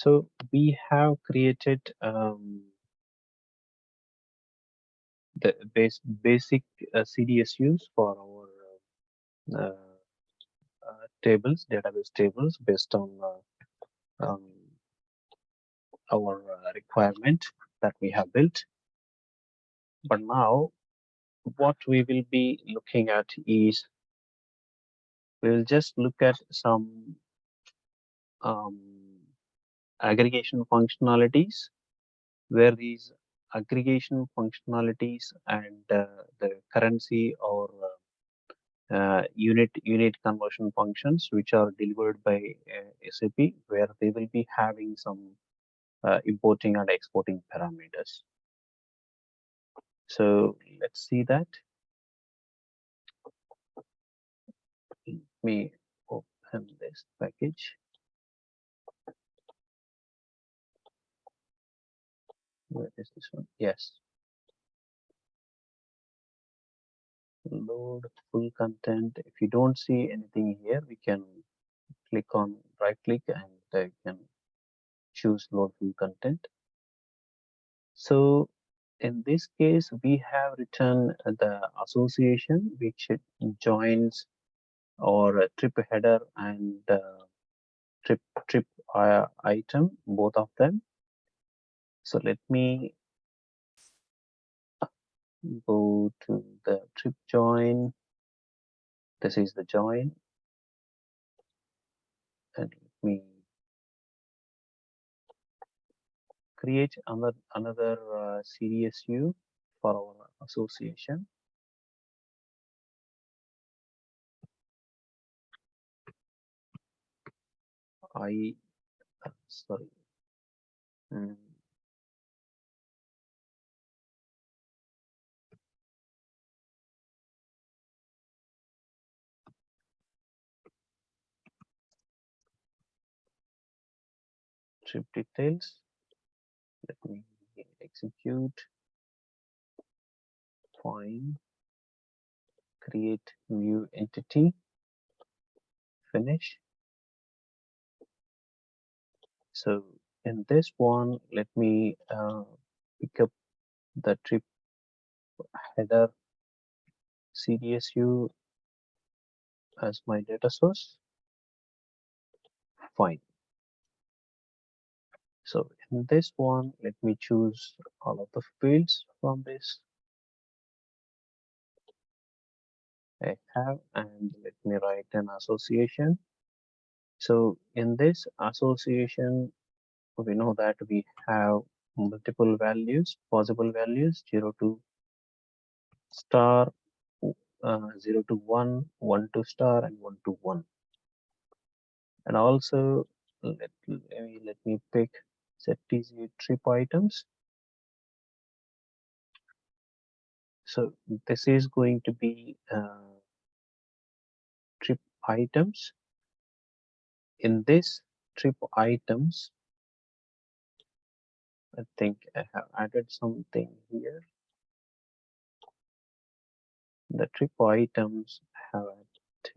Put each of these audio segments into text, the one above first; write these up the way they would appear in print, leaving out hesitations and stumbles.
So we have created the basic CDSUs for our tables, database tables based on our requirement that we have built. But now what we will be looking at is we will just look at some um, aggregation functionalities where these aggregation functionalities and the currency or unit conversion functions which are delivered by SAP, where they will be having some importing and exporting parameters. So let's see that. Let me open this package. Where is this one? Yes. Load full content. If you don't see anything here, we can click on right click and you can choose load full content. So in this case, we have written the association which joins or trip header and trip item, both of them. So let me go to the trip join. This is the join, and let me create another CDSU for our association. Sorry. Trip details. Let me execute. Fine. Create new entity. Finish. So in this one, let me pick up the trip header CDSU as my data source. Fine. So in this one, let me choose all of the fields from this I have, and let me write an association. So in this association, we know that we have multiple values, possible values, 0 to star, 0 to 1, 1 to star, and 1 to 1. And also let me pick ZTZ trip items. So this is going to be trip items. In this trip items, I think I have added something here. The trip items have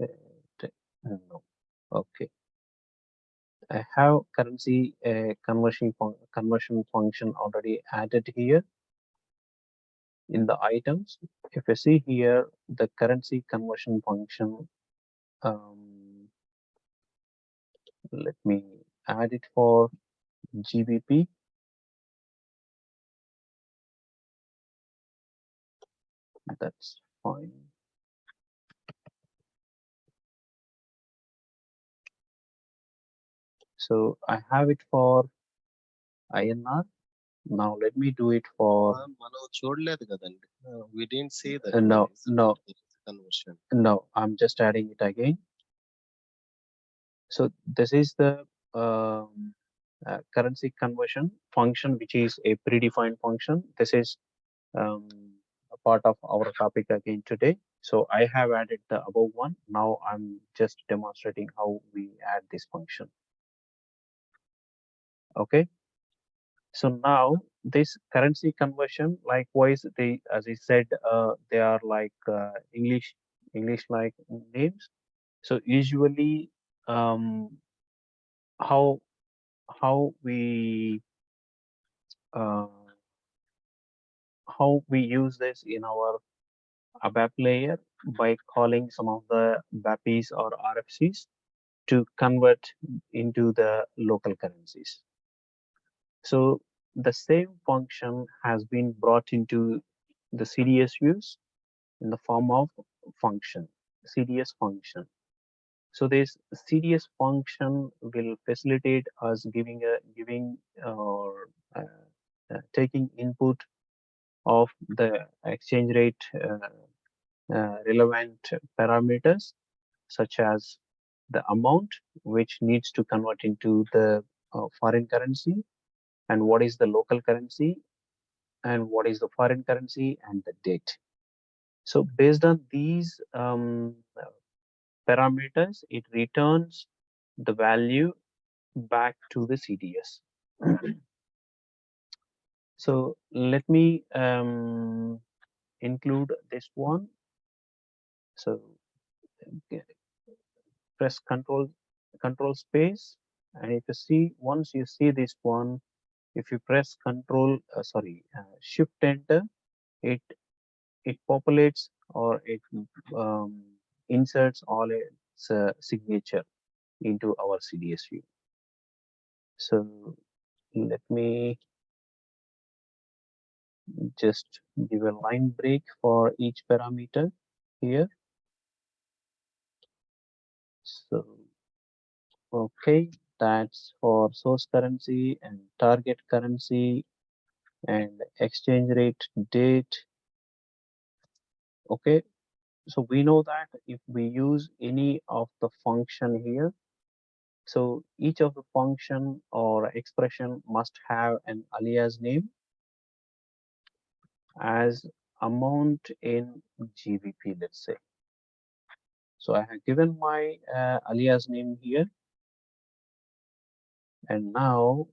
added, no, okay. I have currency conversion function already added here in the items. If you see here, the currency conversion function, let me add it for GBP. That's fine. So I have it for INR. Now let me do it for. We didn't say that. Conversion. No, I'm just adding it again. So this is the currency conversion function, which is a predefined function. This is a part of our topic again today. So I have added the above one. Now I'm just demonstrating how we add this function. Okay. So now this currency conversion, likewise, they, as I said, they are like English like names. So usually, how how we uh, use this in our ABAP layer by calling some of the BAPIs or RFCs to convert into the local currencies. So the same function has been brought into the CDS views in the form of function, CDS function. So this CDS function will facilitate us giving or taking input of the exchange rate relevant parameters such as the amount which needs to convert into the foreign currency, and what is the local currency, and what is the foreign currency, and the date. So based on these parameters, it returns the value back to the CDS. So let me include this one. So press control space, and if you see, once you see this one, if you press shift enter, it populates, or it um, inserts all its signature into our CDS view. So let me just give a line break for each parameter here. So okay, that's for source currency and target currency and exchange rate date. Okay, so we know that if we use any of the function here, so each of the function or expression must have an alias name as amount in GBP, let's say. So I have given my alias name here, and now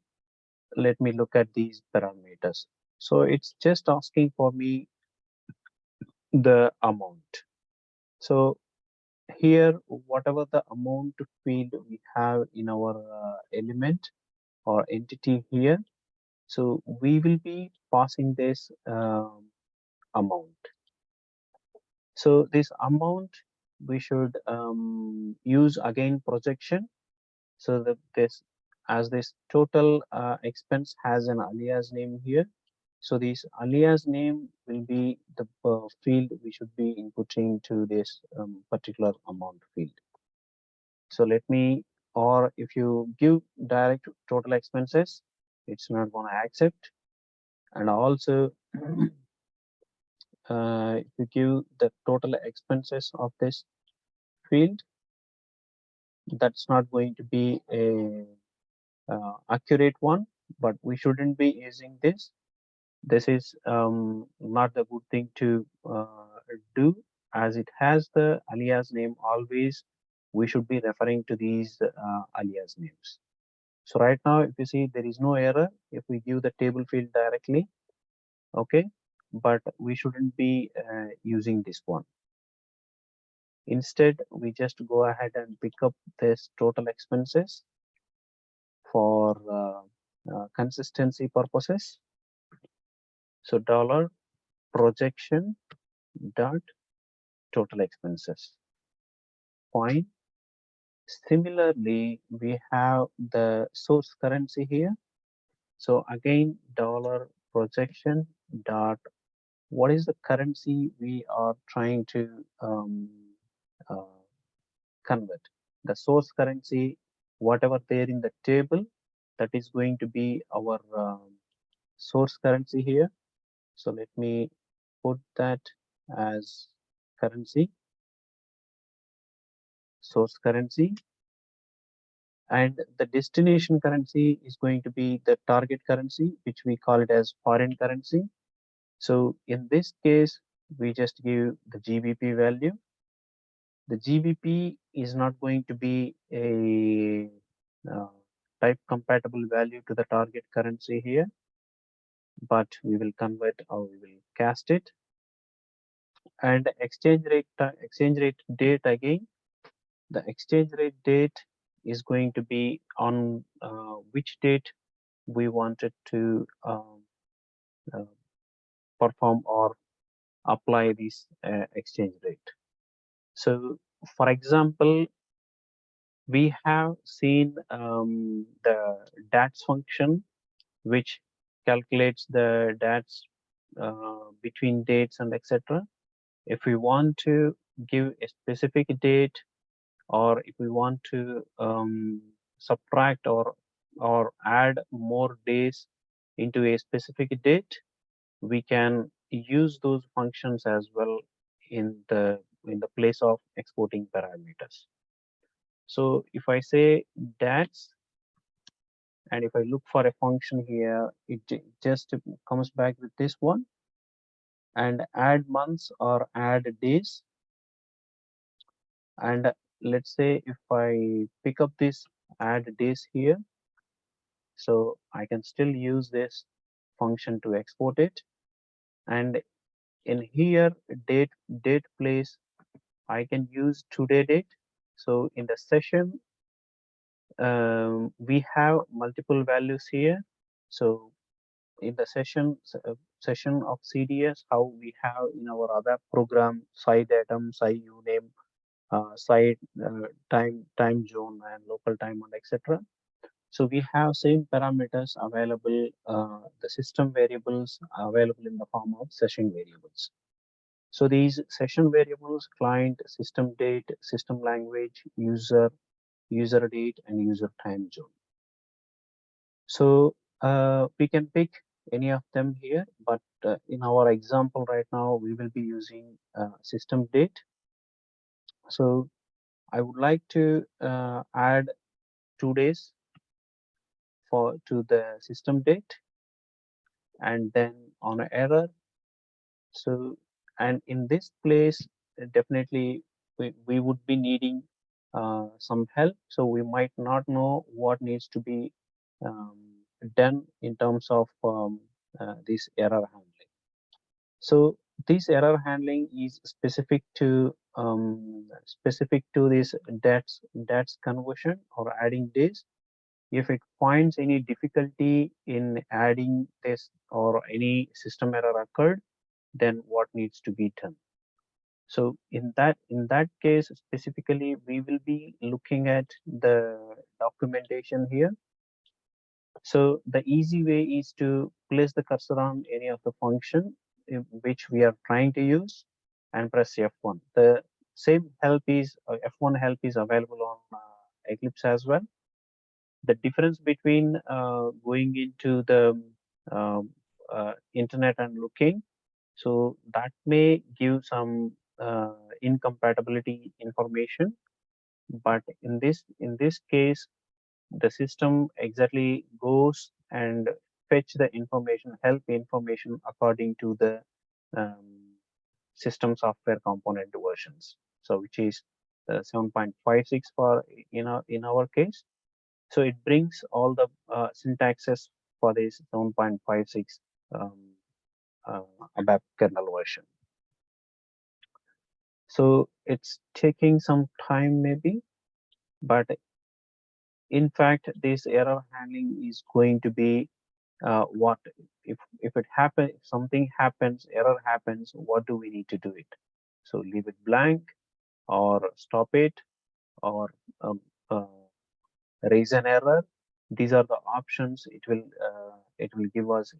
let me look at these parameters. So it's just asking for me the amount. So here, whatever the amount field we have in our element or entity here, so we will be passing this amount. So this amount we should use again projection, so that this total expense has an alias name here. So this alias name will be the field we should be inputting to this particular amount field. So let me, or if you give direct total expenses, it's not going to accept. And also, if you give the total expenses of this field, that's not going to be a accurate one, but we shouldn't be using this. This is not the good thing to do, as it has the alias name. Always we should be referring to these alias names. So right now, if you see, there is no error if we give the table field directly, okay, but we shouldn't be using this one. Instead, we just go ahead and pick up this total expenses for consistency purposes. So dollar projection dot total expenses. Fine. Similarly, we have the source currency here. So again, dollar projection dot what is the currency we are trying to uh, convert. The source currency, whatever there in the table, that is going to be our source currency here. So let me put that as currency, source currency, and the destination currency is going to be the target currency, which we call it as foreign currency. So in this case, we just give the GBP value. The GBP is not going to be a type compatible value to the target currency here, but we will convert, or we will cast it. And exchange rate date, again, the exchange rate date is going to be on which date we wanted to uh, perform or apply this exchange rate. So, for example, we have seen the DATS function, which calculates the DATS between dates and etc. If we want to give a specific date, or if we want to subtract or add more days into a specific date, we can use those functions as well in the place of exporting parameters. So if I say DATS, and if I look for a function here, it just comes back with this one, and add months or add days. And let's say if I pick up this add days here, so I can still use this function to export it. And in here, date place, I can use today date. So in the session, we have multiple values here. So in the session of CDS, how we have in our other program, side atom, side uname, side time zone, and local time, and etc. So we have same parameters available, the system variables available in the form of session variables. So these session variables, client, system date, system language, user date, and user time zone. So we can pick any of them here, but in our example right now, we will be using system date. So I would like to add 2 days to the system date, and then on an error. So, and in this place, definitely we would be needing some help. So we might not know what needs to be um, done in terms of this error handling. So this error handling is specific to this DATS conversion or adding days. If it finds any difficulty in adding this or any system error occurred, then what needs to be done? So in that case specifically, we will be looking at the documentation here. So the easy way is to place the cursor on any of the function which we are trying to use and press F1. The same help is F1 help is available on Eclipse as well. The difference between going into the um, internet and looking, so that may give some incompatibility information, but in this case, the system exactly goes and fetch the information, help information according to the um, system software component versions. So which is 7.56 for in our case. So it brings all the syntaxes for this 7.56 um, uh, ABAP kernel version. So it's taking some time maybe, but in fact, this error handling is going to be what if it happens, if something happens, error happens, what do we need to do it? So leave it blank, or stop it, or um, uh, raise an error. These are the options it will give us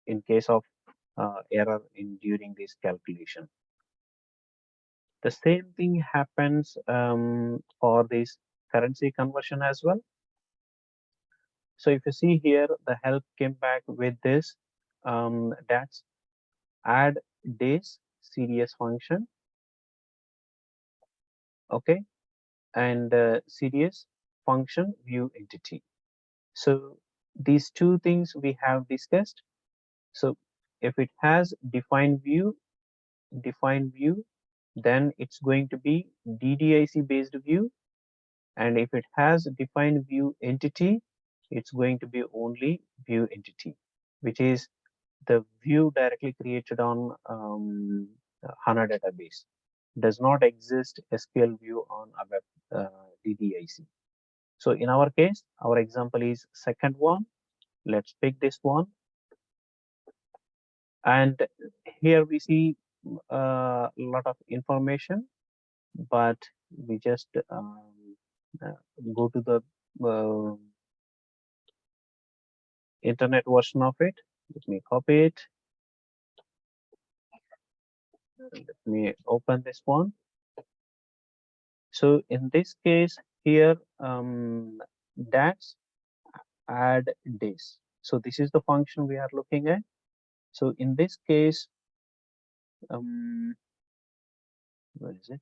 in case of error in during this calculation. The same thing happens for this currency conversion as well. So if you see here, the help came back with this that's add days CDS function, okay, and CDS function view entity. So these two things we have discussed. So if it has defined view, then it's going to be DDIC based view, and if it has defined view entity, it's going to be only view entity, which is the view directly created on HANA database. Does not exist SQL view on ABAP DDIC. So in our case, our example is second one. Let's pick this one. And here we see a lot of information, but we just uh, go to the uh, internet version of it. Let me copy it. Let me open this one. So in this case here, that's add days. So this is the function we are looking at. So in this case, um, where is it?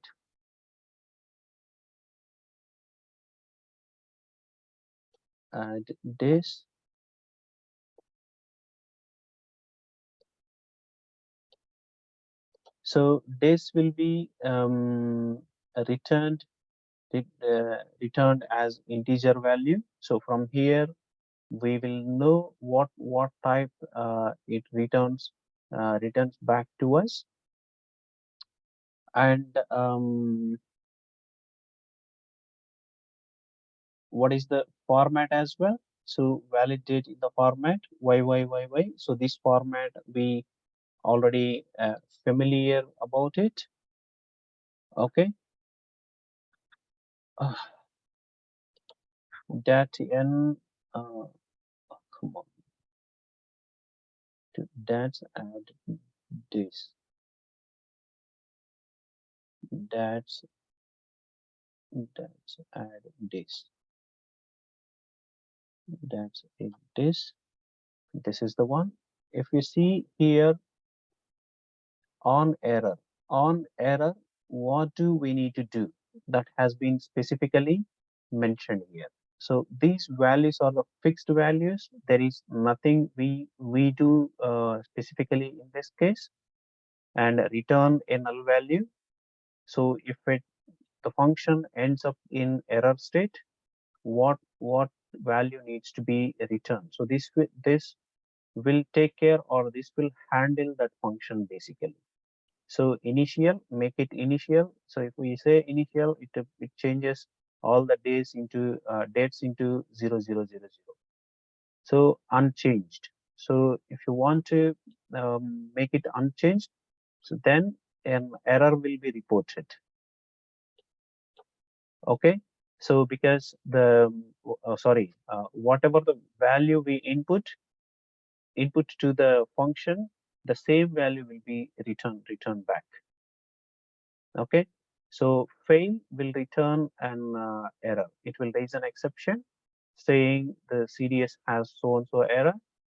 Add days. So days will be returned returned as integer value. So from here we will know what type it returns back to us, and what is the format as well. So validate in the format y. So this format we already familiar about it. Okay. uh, that n come on, that's add this, that's add this, that's it, this is the one. If you see here, on error, on error, what do we need to do? That has been specifically mentioned here. So these values are the fixed values. There is nothing we do specifically in this case, and return a null value. So if the function ends up in error state, what value needs to be returned? So this will take care, or this will handle that function basically. So initial, make it initial. So if we say initial, it changes all the dates into 0000. So unchanged. So if you want to make it unchanged, so then an error will be reported. Okay. So because whatever the value we input to the function, the same value will be returned back. Okay. So fail will return an error. It will raise an exception saying the CDS has so and so error,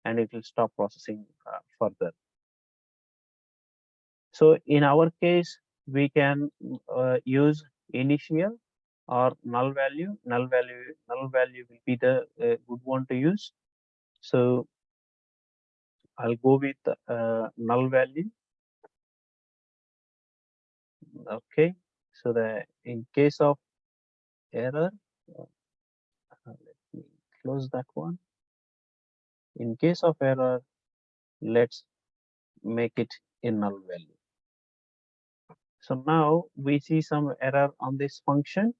and it will stop processing further. So in our case, we can use initial or null value. Null value will be the good one to use. So I'll go with null value. Okay. So in case of error, let me close that one. In case of error, let's make it a null value. So now we see some error on this function.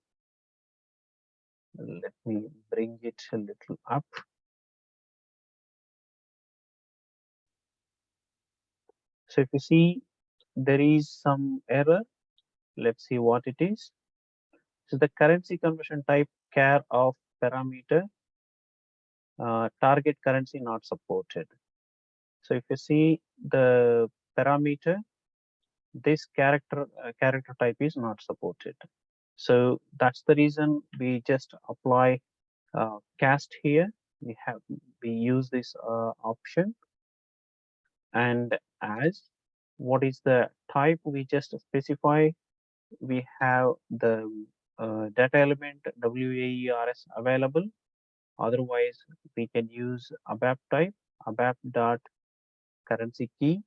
Let me bring it a little up. So if you see there is some error, let's see what it is. So the currency conversion type char of parameter, target currency not supported. So if you see the parameter, this character type is not supported. So that's the reason we just apply cast here. We use this option, and as what is the type we just specify, we have the data element WAERS available. Otherwise we can use ABAP type, ABAP dot currency key.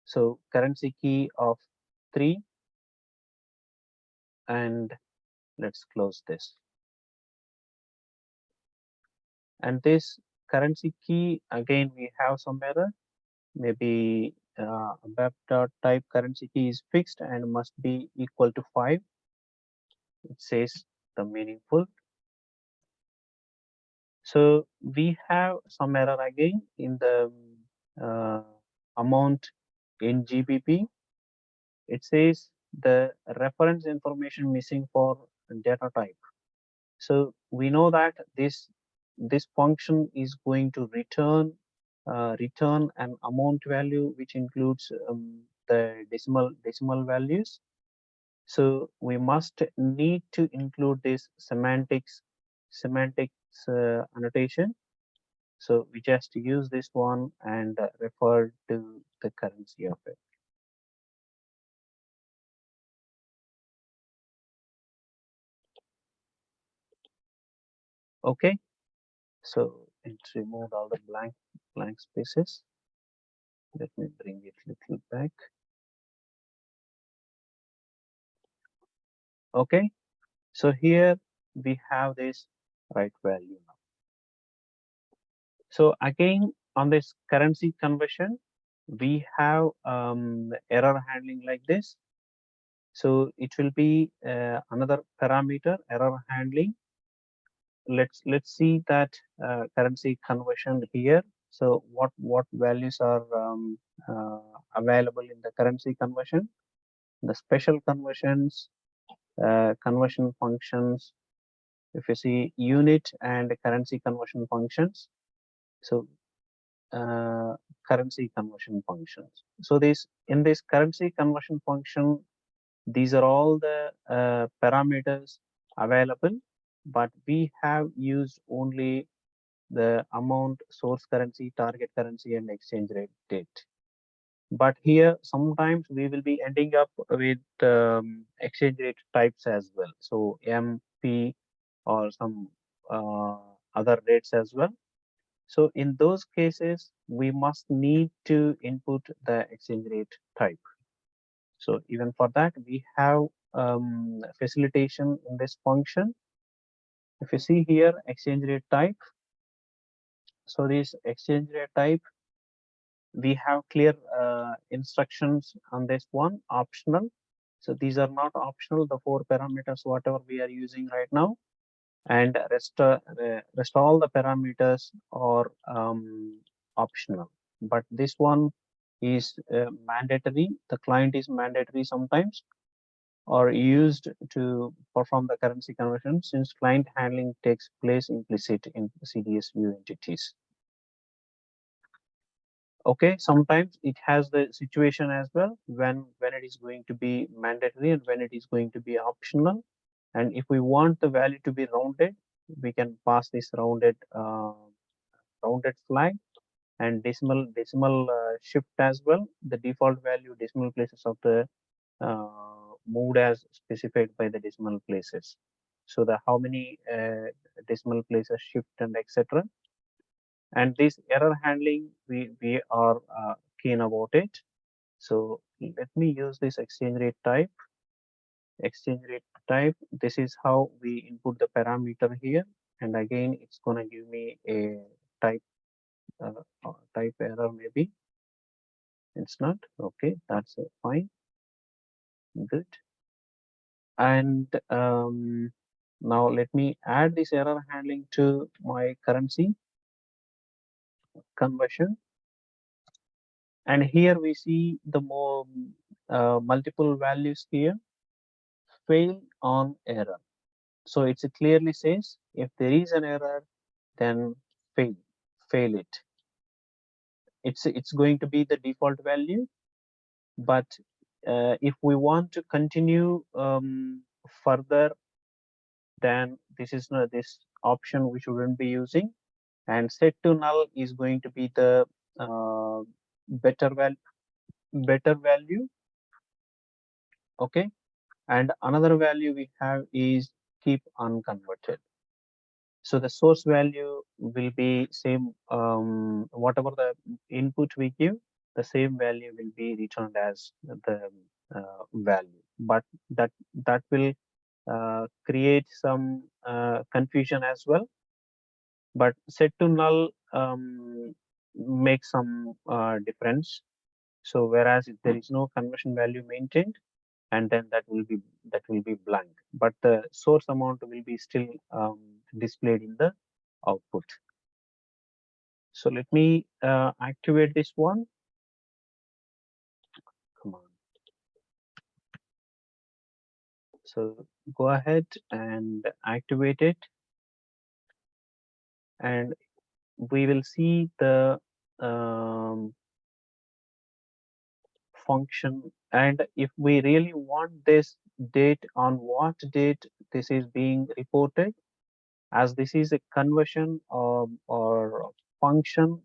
So currency key of 3, and let's close this. And this currency key, again we have some error. Maybe ABAP dot type currency key is fixed and must be equal to 5. it says the meaningful. So we have some error again in the uh, amount in GBP. It says the reference information missing for data type. So we know that this function is going to return an amount value which includes the decimal values. So we must need to include this semantics annotation. So we just use this one and refer to the currency of it. Okay. So it's removed all the blank spaces. Let me bring it little back. Okay. So here we have this right value now. So again on this currency conversion, we have error handling like this. So it will be another parameter error handling. Let's see that currency conversion here. So what values are available in the currency conversion? The special conversions, conversion functions. If you see unit and currency conversion functions, so currency conversion functions. So this in this currency conversion function, these are all the parameters available, but we have used only the amount, source currency, target currency, and exchange rate date. But here sometimes we will be ending up with exchange rate types as well. So MP or some uh, other rates as well. So in those cases, we must need to input the exchange rate type. So even for that, we have facilitation in this function. If you see here, exchange rate type. So this exchange rate type, we have clear instructions on this one, optional. So these are not optional, the four parameters, whatever we are using right now, and rest all the parameters are optional. But this one is mandatory. The client is mandatory sometimes, or used to perform the currency conversion, since client handling takes place implicit in CDS view entities. Okay, sometimes it has the situation as well when it is going to be mandatory and when it is going to be optional. And if we want the value to be rounded, we can pass this rounded flag, and decimal shift as well. The default value decimal places of the moved as specified by the decimal places. So the how many decimal places shift and etc. And this error handling, we are keen about it. So let me use this exchange rate type. Exchange rate type, this is how we input the parameter here, and again it's going to give me a type type error. Maybe it's not okay, that's fine, good. And now let me add this error handling to my currency conversion. And here we see the more multiple values here, fail on error. So it clearly says if there is an error, then fail it. It's going to be the default value, but if we want to continue further, then this is not this option we shouldn't be using. And set to null is going to be the uh, better value. Okay, and another value we have is keep unconverted. So the source value will be same, whatever the input we give, the same value will be returned as the value. But that will create some confusion as well. But set to null makes some difference. So whereas if there is no conversion value maintained, and then that will be blank, but the source amount will be still displayed in the output. So let me activate this one. Come on. So go ahead and activate it, and we will see the um, function. And if we really want this date, on what date this is being reported, as this is a conversion or function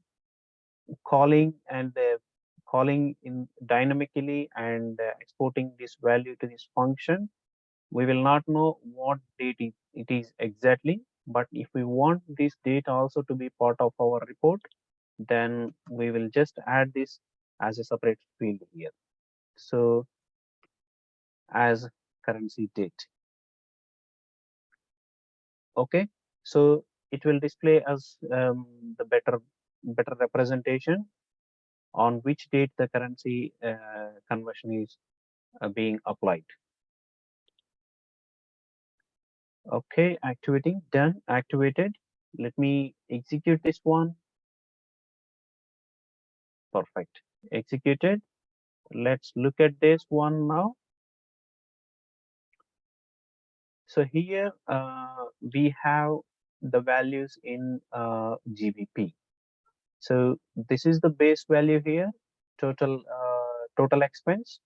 calling and calling in dynamically and exporting this value to this function, we will not know what date it is exactly. But if we want this date also to be part of our report, then we will just add this as a separate field here. So as currency date. Okay, so it will display as the better representation on which date the currency conversion is being applied. Okay, activating, done, activated. Let me execute this one. Perfect, executed. Let's look at this one now. So here we have the values in GBP. So this is the base value here, total expense,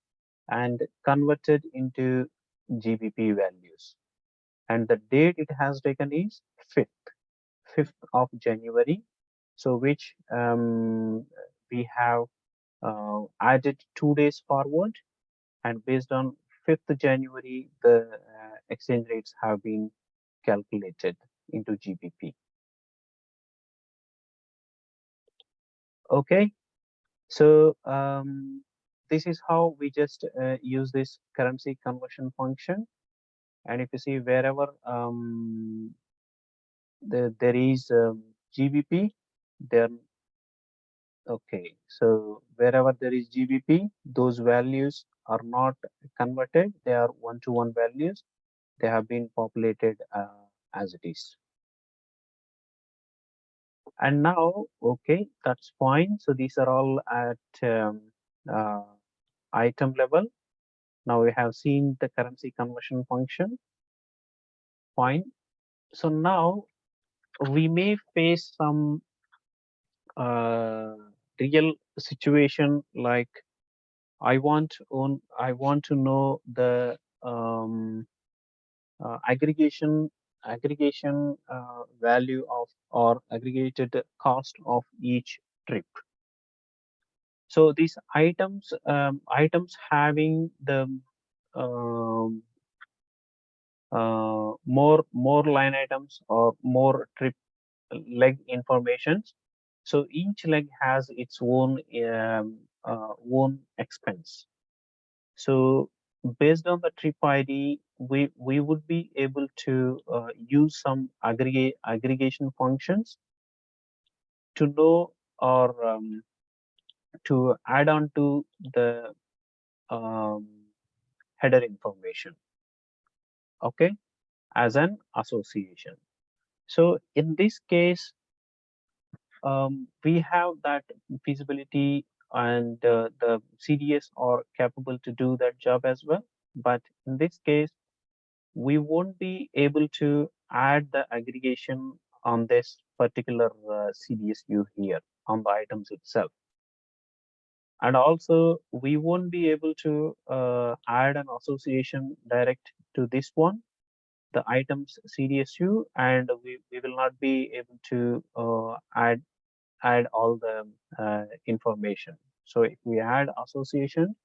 and converted into GBP values. And the date it has taken is 5th of January. So which we have added 2 days forward, and based on 5th January, the exchange rates have been calculated into GBP. Okay, so this is how we just use this currency conversion function. And if you see wherever there is GBP, there. Okay, so wherever there is GBP, those values are not converted; they are one-to-one values. They have been populated as it is. And now, okay, that's fine. So these are all at uh, item level. Now we have seen the currency conversion function. Fine. So now we may face some uh, real situation, like I want to know the aggregation value of, or aggregated cost of each trip. So these items having the um, more line items or more trip leg informations. So each leg has its own expense. So based on the trip ID, we would be able to use some aggregation functions to know, or to add on to the um, header information. Okay, as an association. So in this case, we have that feasibility, and the CDS are capable to do that job as well. But in this case, we won't be able to add the aggregation on this particular CDSU here on the items itself. And also, we won't be able to add an association direct to this one, the items CDSU, and we will not be able to add all the information. So if we add association,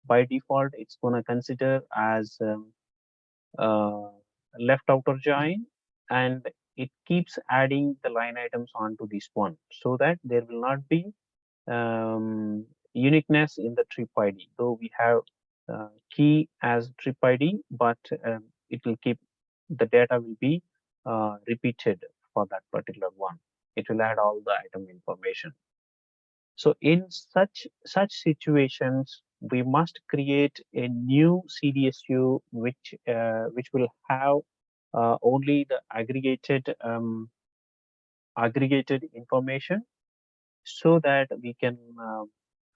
by default, it's going to consider as uh, left outer join, and it keeps adding the line items onto this one, so that there will not be uniqueness in the trip ID. Though we have key as trip ID, but it will keep, the data will be repeated for that particular one. It will add all the item information. So in such situations, we must create a new CDSU which will have only the aggregated information, so that we can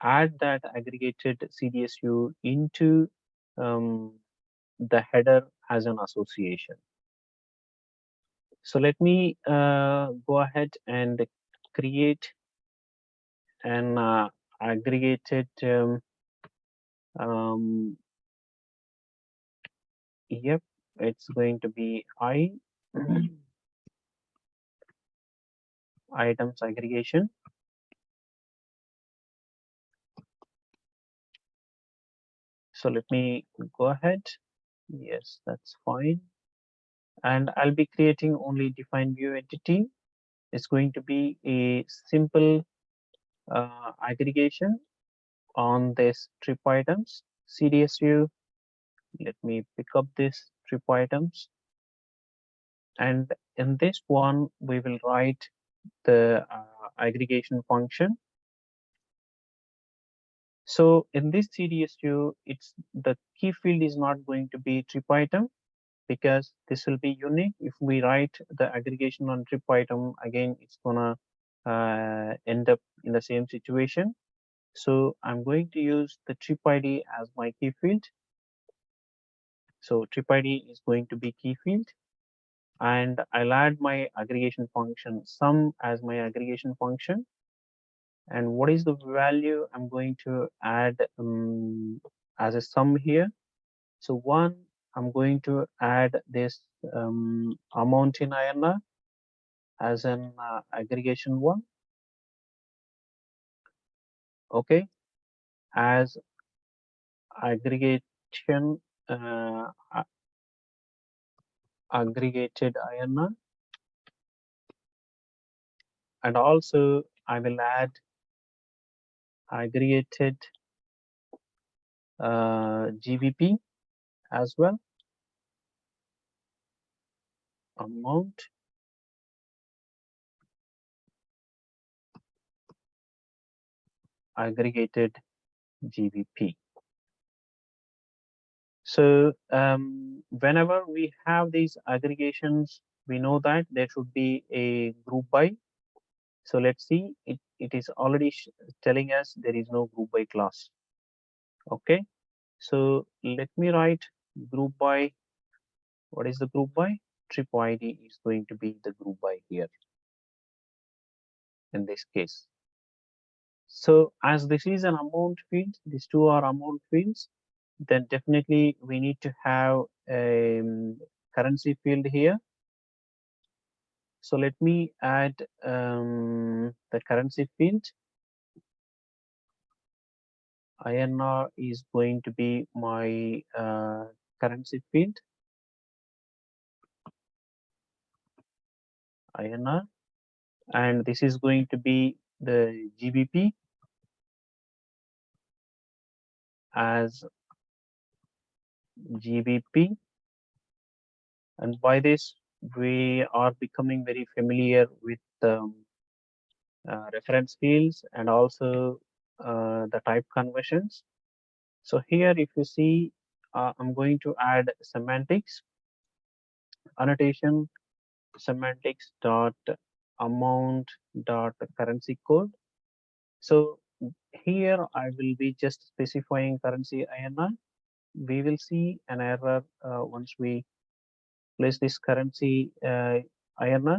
add that aggregated CDSU into um, the header as an association. So let me go ahead and create an aggregated um, yep, it's going to be items aggregation. So let me go ahead. Yes, that's fine. And I'll be creating only define view entity. It's going to be a simple aggregation on this trip items CDSU. Let me pick up this trip items, and in this one we will write the aggregation function. So in this CDSU, it's the key field is not going to be trip item, because this will be unique. If we write the aggregation on trip item, again it's gonna end up in the same situation. So I'm going to use the trip ID as my key field. So trip ID is going to be key field, and I'll add my aggregation function sum as my aggregation function. And what is the value I'm going to add as a sum here? So one, I'm going to add this amount in INR as an aggregation one. Okay, as aggregation aggregated INR, and also I will add aggregated GBP as well, amount aggregated GBP. So whenever we have these aggregations, we know that there should be a group by. So let's see, it is already telling us there is no group by class. Okay, so let me write group by. What is the group by? Trip ID is going to be the group by here in this case. So as this is an amount field, these two are amount fields, then definitely we need to have a currency field here. So let me add the currency field. INR is going to be my currency field, INR, and this is going to be the GBP as GBP. And by this, we are becoming very familiar with reference fields and also the type conversions. So here, if you see, I'm going to add semantics, annotation, semantics dot amount dot currency code. So here I will be just specifying currency INR. We will see an error once we place this currency INR.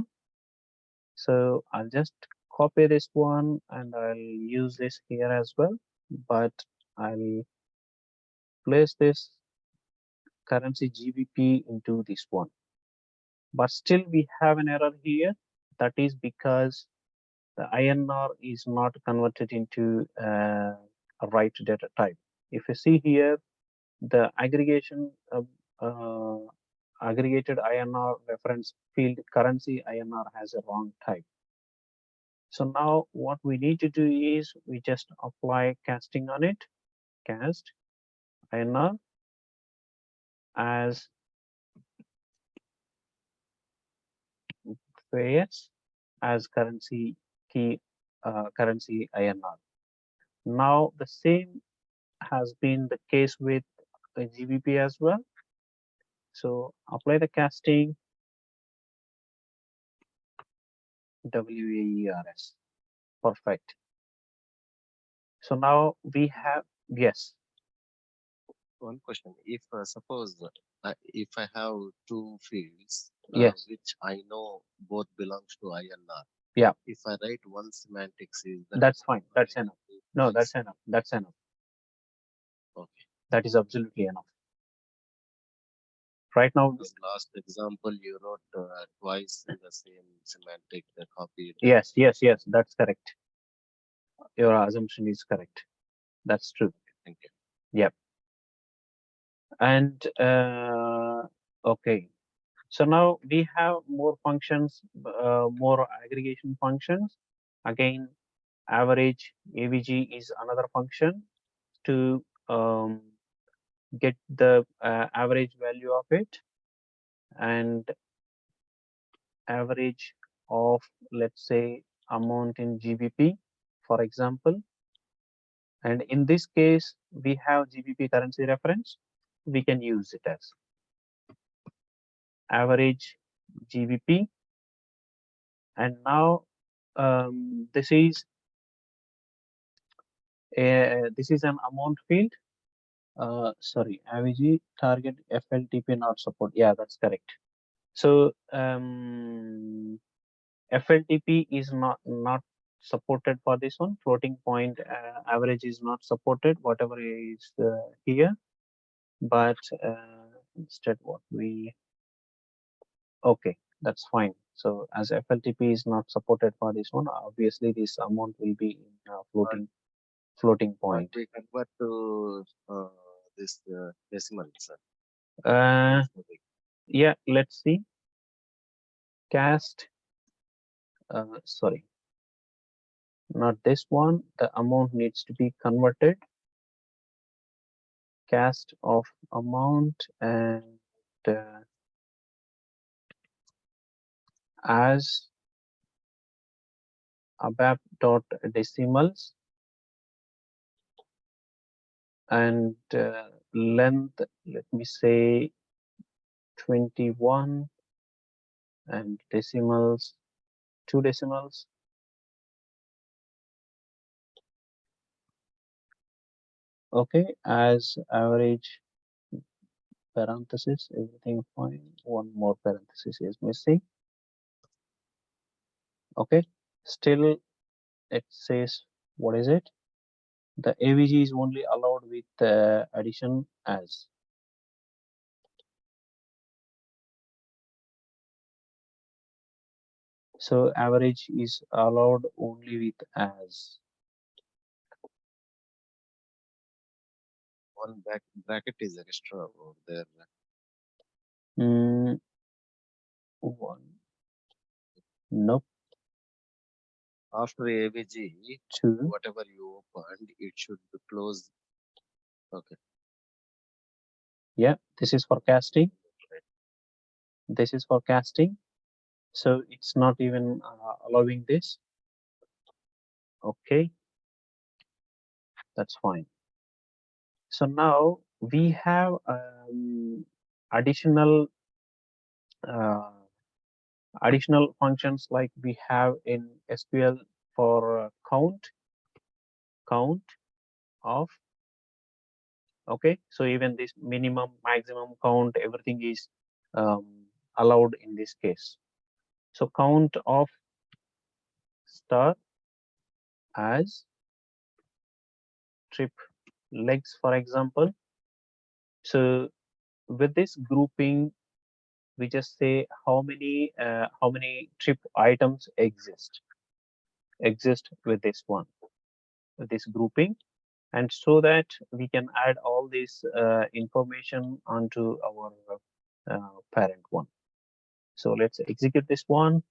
So I'll just copy this one and I'll use this here as well, but I'll place this currency GBP into this one. But still we have an error here. That is because the INR is not converted into a right data type. If you see here, the aggregation uh, aggregated INR reference field currency INR has a wrong type. So now what we need to do is we just apply casting on it, cast INR as face as currency key currency INR. Now the same has been the case with GBP as well. So apply the casting WAERS. Perfect. So now we have, yes, One question. If suppose if I have two fields yes, which I know both belongs to INR, yeah, if I write one semantics, is that that's enough fine. or I That's need enough. to No, twice? that's enough. That's enough. Okay. That is absolutely enough. Right now, Because last example you wrote twice in the same semantic copied. yes, yes, yes, that's correct. Your assumption is correct. That's true. Thank you. Yep. And okay. So now we have more functions, more aggregation functions. Again, average AVG is another function to get the average value of it, and average of, let's say, amount in GBP, for example. And in this case, we have GBP currency reference. We can use it as average GBP. And now this is an amount field. Sorry, AVG target FLTP not support. Yeah, that's correct. So FLTP is not supported for this one. Floating point average is not supported. Whatever is here, but instead what we, okay, that's fine. So as FLTP is not supported for this one, obviously this amount will be in But floating but point. we convert to this decimals. Uh, That's the thing. yeah, let's see. Cast. Sorry, not this one. The amount needs to be converted. Cast of amount and uh, as abap dot decimals and length, let me say 21, and decimals 2 decimals. Okay, as average parenthesis, everything fine. One more parenthesis is missing. Okay, still it says, what is it? The AVG is only allowed with addition as. So average is allowed only with as. One bracket is extra over there. Mm, one, nope, After AVG, two. whatever you opened, it should be closed. Okay. Yeah, this is for casting. This is for casting. So it's not even allowing this. Okay, that's fine. So now we have additional uh, additional functions like we have in SQL for count of. Okay, so even this minimum, maximum count, everything is um, allowed in this case. So count of star as trip legs, for example. So with this grouping, we just say how many trip items exist with this one, with this grouping, and so that we can add all this information onto our parent one. So let's execute this one.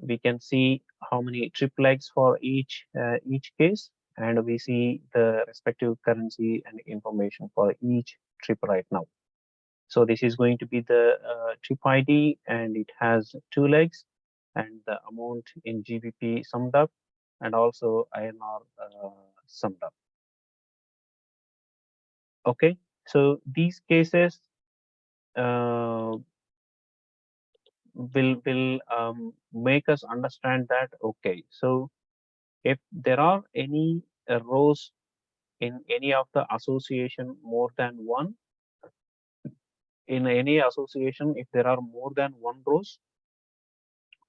We can see how many trip legs for each case, and we see the respective currency and information for each trip right now. So this is going to be the trip ID, and it has 2 legs, and the amount in GBP summed up, and also INR summed up. Okay, so these cases uh, will make us understand that, okay, so if there are any rows in any of the association more than one, in any association if there are more than one rows,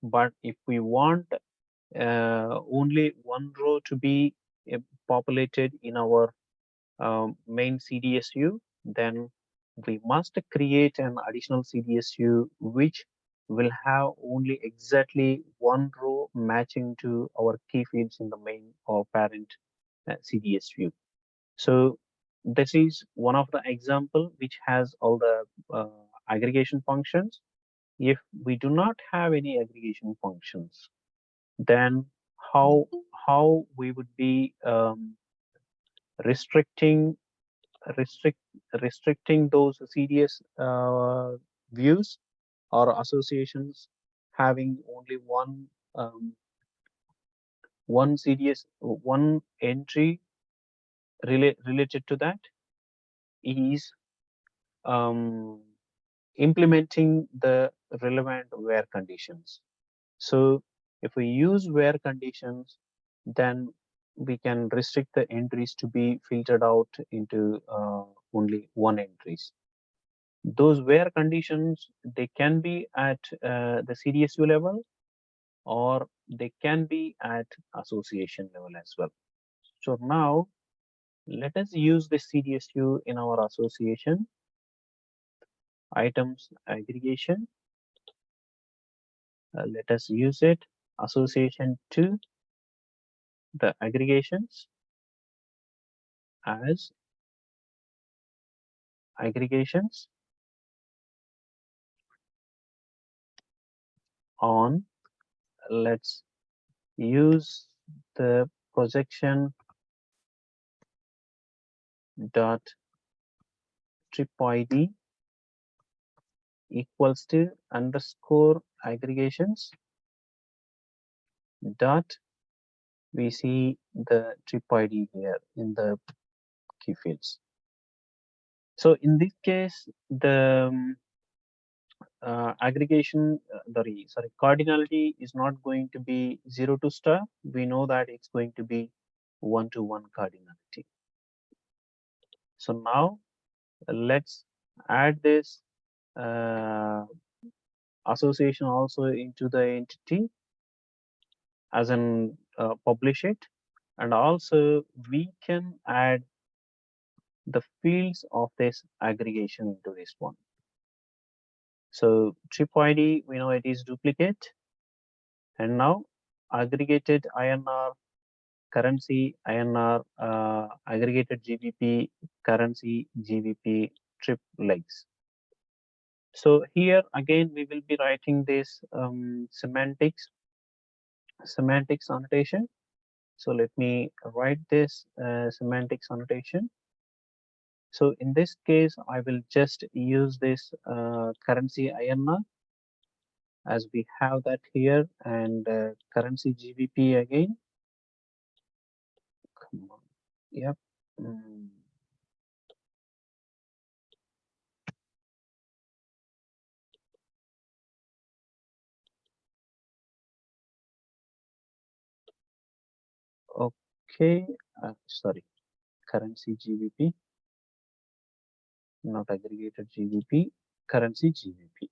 but if we want only one row to be uh, populated in our main CDSU, then we must create an additional CDSU which will have only exactly one row matching to our key fields in the main or parent CDSU. So this is one of the example which has all the aggregation functions. If we do not have any aggregation functions, then how how we would be restricting restrict restricting those CDS views or associations having only um, one CDS, one entry related to that is um, implementing the relevant where conditions. So if we use where conditions, then we can restrict the entries to be filtered out into only one entries. Those where conditions, they can be at the CDSU level or they can be at association level as well. So now let us use the CDSU in our association items aggregation. Let us use it association to the aggregations as aggregations on. Let's use the projection dot trip id equals to underscore aggregations dot, we see the trip id here in the key fields. So in this case, the aggregation, sorry, cardinality is not going to be 0 to star. We know that it's going to be 1 to 1 cardinality. So now let's add this uh, association also into the entity as an publish it, and also we can add the fields of this aggregation into this one. So trip ID, we know it is duplicate, and now aggregated INR currency INR aggregated GBP currency GBP trip legs. So here again we will be writing this semantics annotation. So let me write this semantics annotation. So in this case, I will just use this currency INR as we have that here, and currency GBP again. Come on. Yep. Mm. Okay. Sorry. Currency GBP, not aggregated GBP. Currency GBP.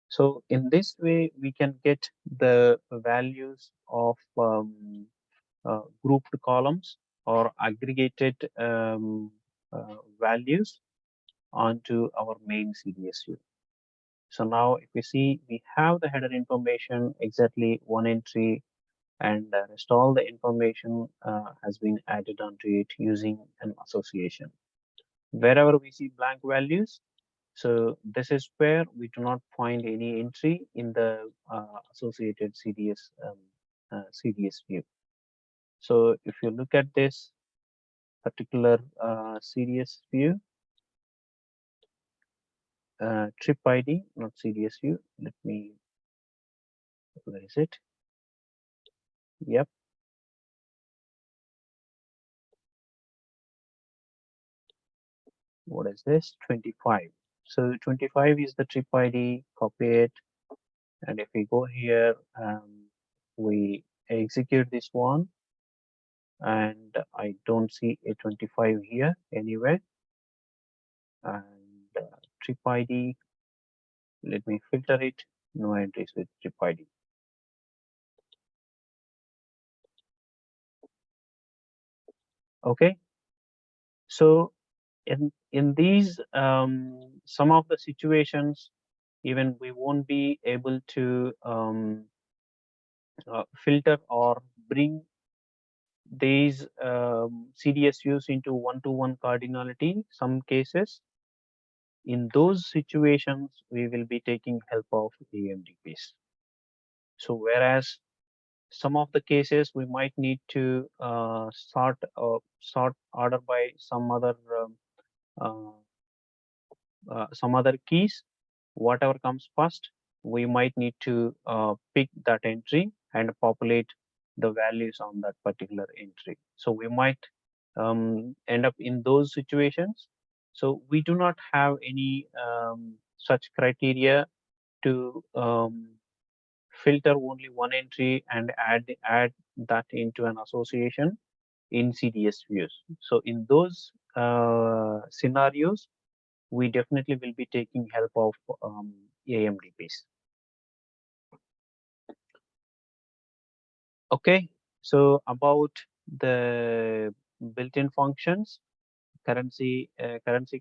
So in this way, we can get the values of grouped columns or aggregated values onto our main CDSU. So now if we see, we have the header information, exactly one entry, and rest all the information has been added onto it using an association. Wherever we see blank values, so this is where we do not find any entry in the associated CDS view. So if you look at this particular CDS view, trip ID, not CDSU. Let me, where is it? Yep. what is this 25. So 25 is the trip ID, copy it, and if we go here, we execute this one, and I don't see a 25 here anywhere. And trip ID, let me filter it, no entries with trip ID. Okay, so in these some of the situations, even we won't be able to filter or bring these CDSUs into one-to-one cardinality. Some cases, in those situations, we will be taking help of AMDPs. So whereas some of the cases we might need to sort order by uh, some other keys, whatever comes first, we might need to pick that entry and populate the values on that particular entry. So we might end up in those situations. So we do not have any such criteria to filter only one entry and add that into an association in CDS views. So in those scenarios, we definitely will be taking help of AMDPs. Okay, so about the built-in functions, currency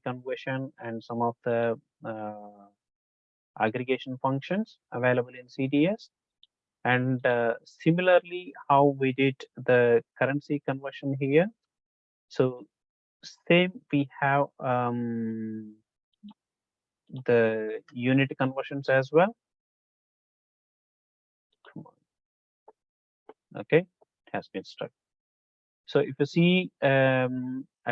conversion, and some of the uh, aggregation functions available in CDS. And similarly, how we did the currency conversion here. So same, we have the unit conversions as well. Okay, it has been struck. So if you see at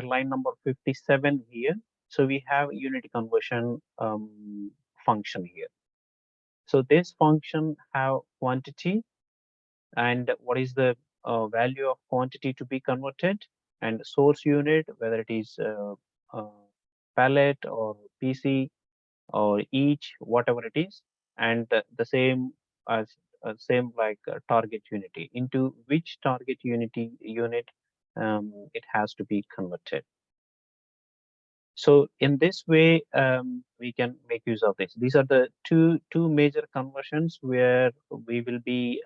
line number 57 here, so we have unit conversion function here. So this function have quantity and what is the value of quantity to be converted, and source unit, whether it is uh, pallet or PC or each, whatever it is, and the same as same like target unity, into which target unit it has to be converted. So in this way, we can make use of this. These are the two major conversions where we will be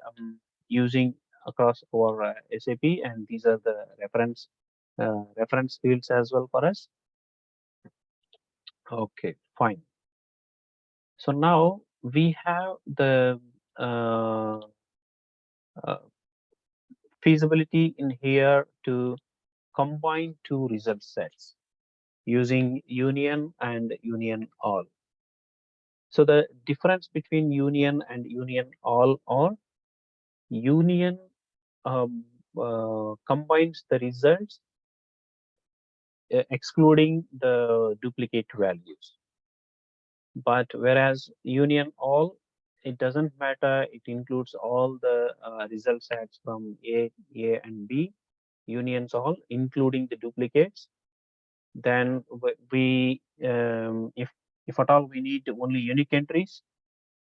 using across our SAP, and these are the reference fields as well for us. Okay, fine. So now we have the uh, uh, feasibility in here to combine two result sets using union and union all. So the difference between union and union all, or union combines the results excluding the duplicate values. But whereas union all, it doesn't matter. It includes all the result sets from A and B. Unions all, including the duplicates. Then if at all we need only unique entries,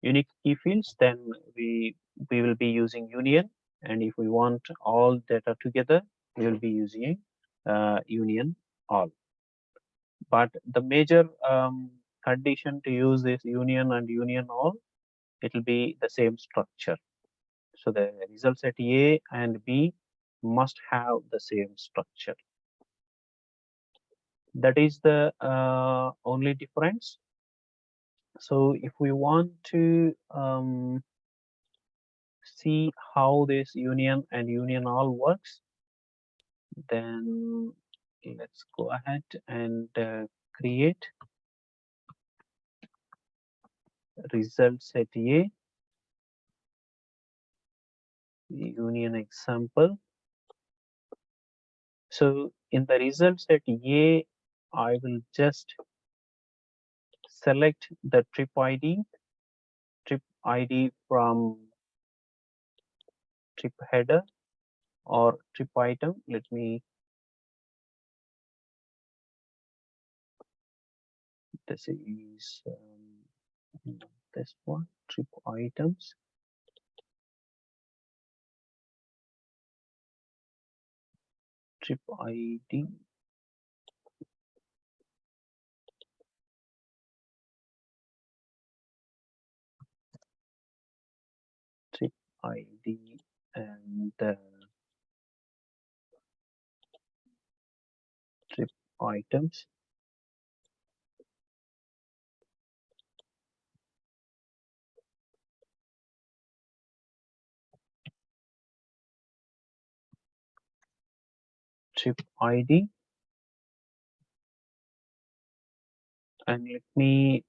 unique key fields, then we will be using union. And if we want all data together, we will be using union all. But the major condition to use this union and union all, it will be the same structure. So the results at A and B must have the same structure. That is the only difference. So if we want to see how this union and union all works, then let's go ahead and create result set A union example. So in the result set A, I will just select the trip ID from trip header or trip item. Let me This is this one, trip items, trip ID, trip ID, and trip items. Trip ID, and let me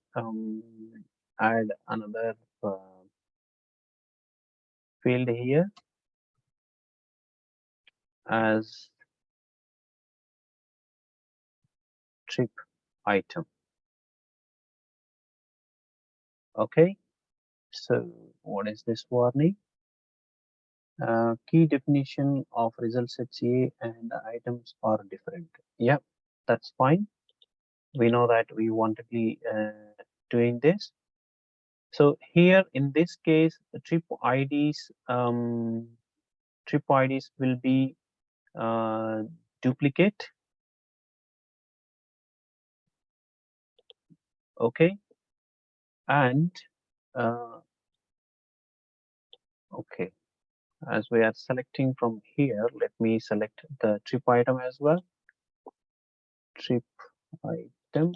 add another field here as trip item. Okay, so what is this warning? Key definition of result sets A and items are different. Yeah, that's fine. We know that we want to be doing this. So here in this case, the trip IDs will be duplicate. Okay, and uh, okay, as we are selecting from here, let me select the trip item as well. Trip item,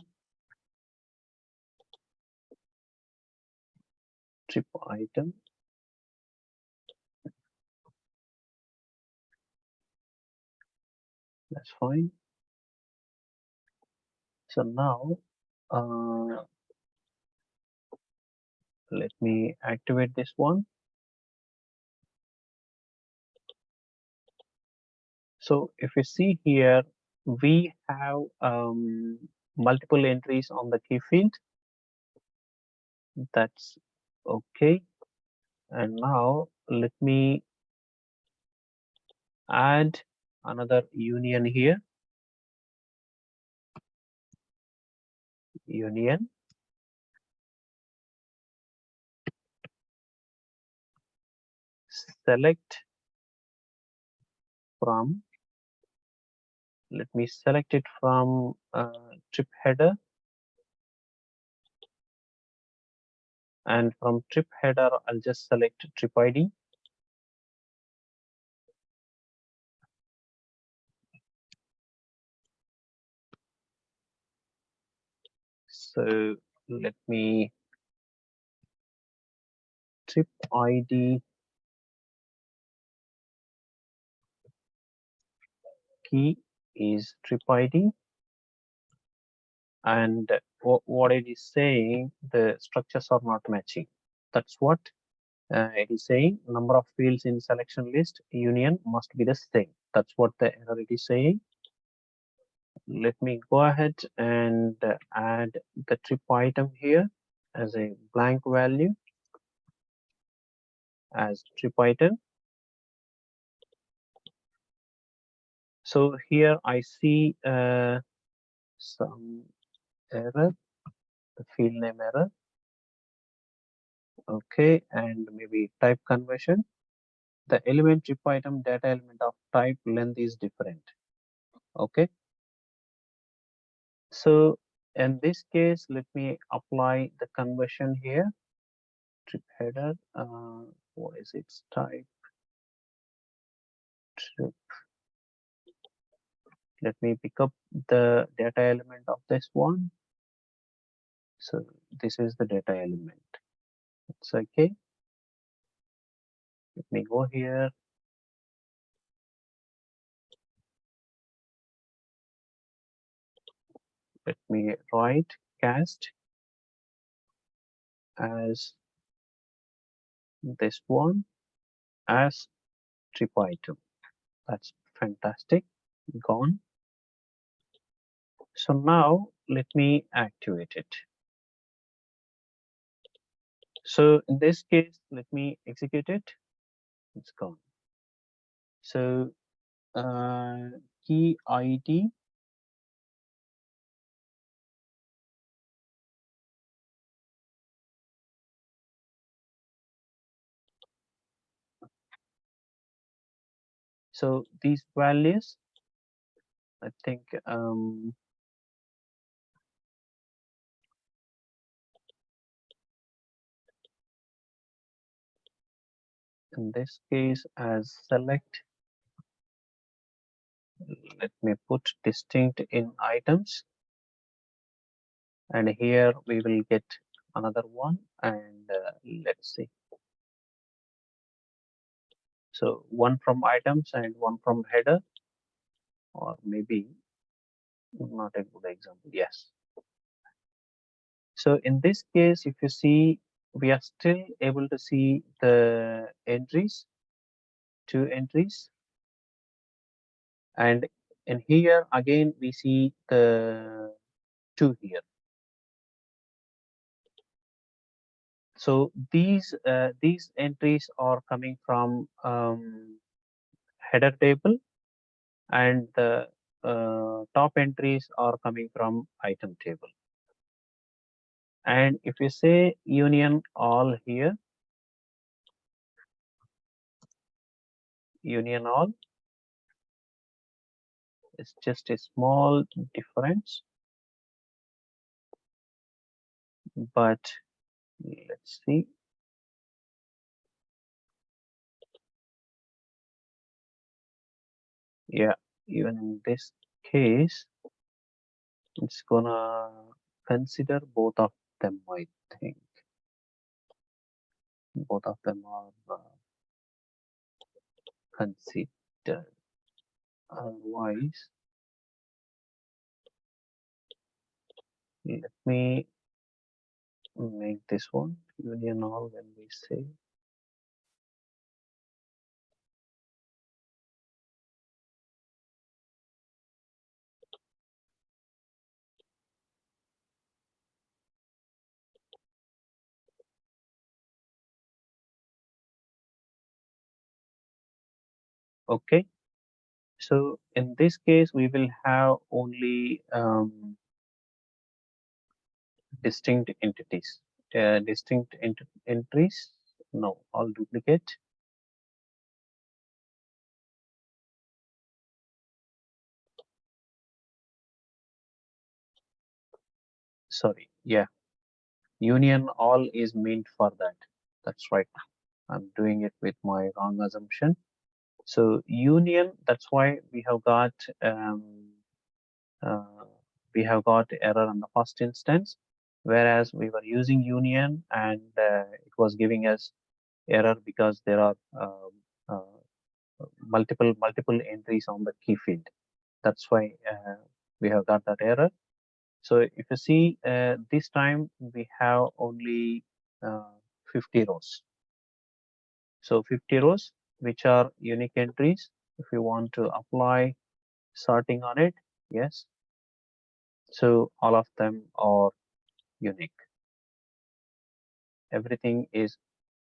trip item. That's fine. So now, let me activate this one. So if you see here, we have multiple entries on the key field. That's okay. And now let me add another union here. Union. Select from. Let me select it from trip header. And from trip header, I'll just select trip ID. So let me trip ID key is trip ID, and what it is saying, the structures are not matching. That's what it is saying. Number of fields in selection list union must be the same. That's what the error it is saying. Let me go ahead and add the trip item here as a blank value as trip item. So here I see some error, the field name error. Okay, and maybe type conversion. The element trip item data element of type length is different. Okay, so in this case, let me apply the conversion here. Trip header, what is its type? Trip. Let me pick up the data element of this one. So this is the data element. It's okay. Let me go here. Let me write cast as this one as trip item. That's fantastic. Gone. So now let me activate it. So in this case, let me execute it. It's gone. So key ID So these values, I think, in this case as select, let me put distinct in items, and here we will get another one, and let's see. So one from items and one from header, or maybe not a good example. Yes. So in this case, if you see, we are still able to see the entries, two entries, and in here again we see the two here. So these entries are coming from header table, and the top entries are coming from item table. And if you say union all here, union all, it's just a small difference, but let's see. Yeah, even in this case, it's gonna consider both of them. I think both of them are considered. Otherwise, let me make this one union all when we say. Okay, so in this case, we will have only distinct entities, distinct entries. No, all duplicate. Sorry, yeah, union all is meant for that. That's right. I'm doing it with my wrong assumption. So union, that's why um, uh, we have got error in the first instance, whereas we were using union, and it was giving us error because there are multiple entries on the key field. That's why we have got that error. So if you see, this time we have only uh, 50 rows. So 50 rows, which are unique entries. If you want to apply sorting on it, yes. So all of them are unique. Everything is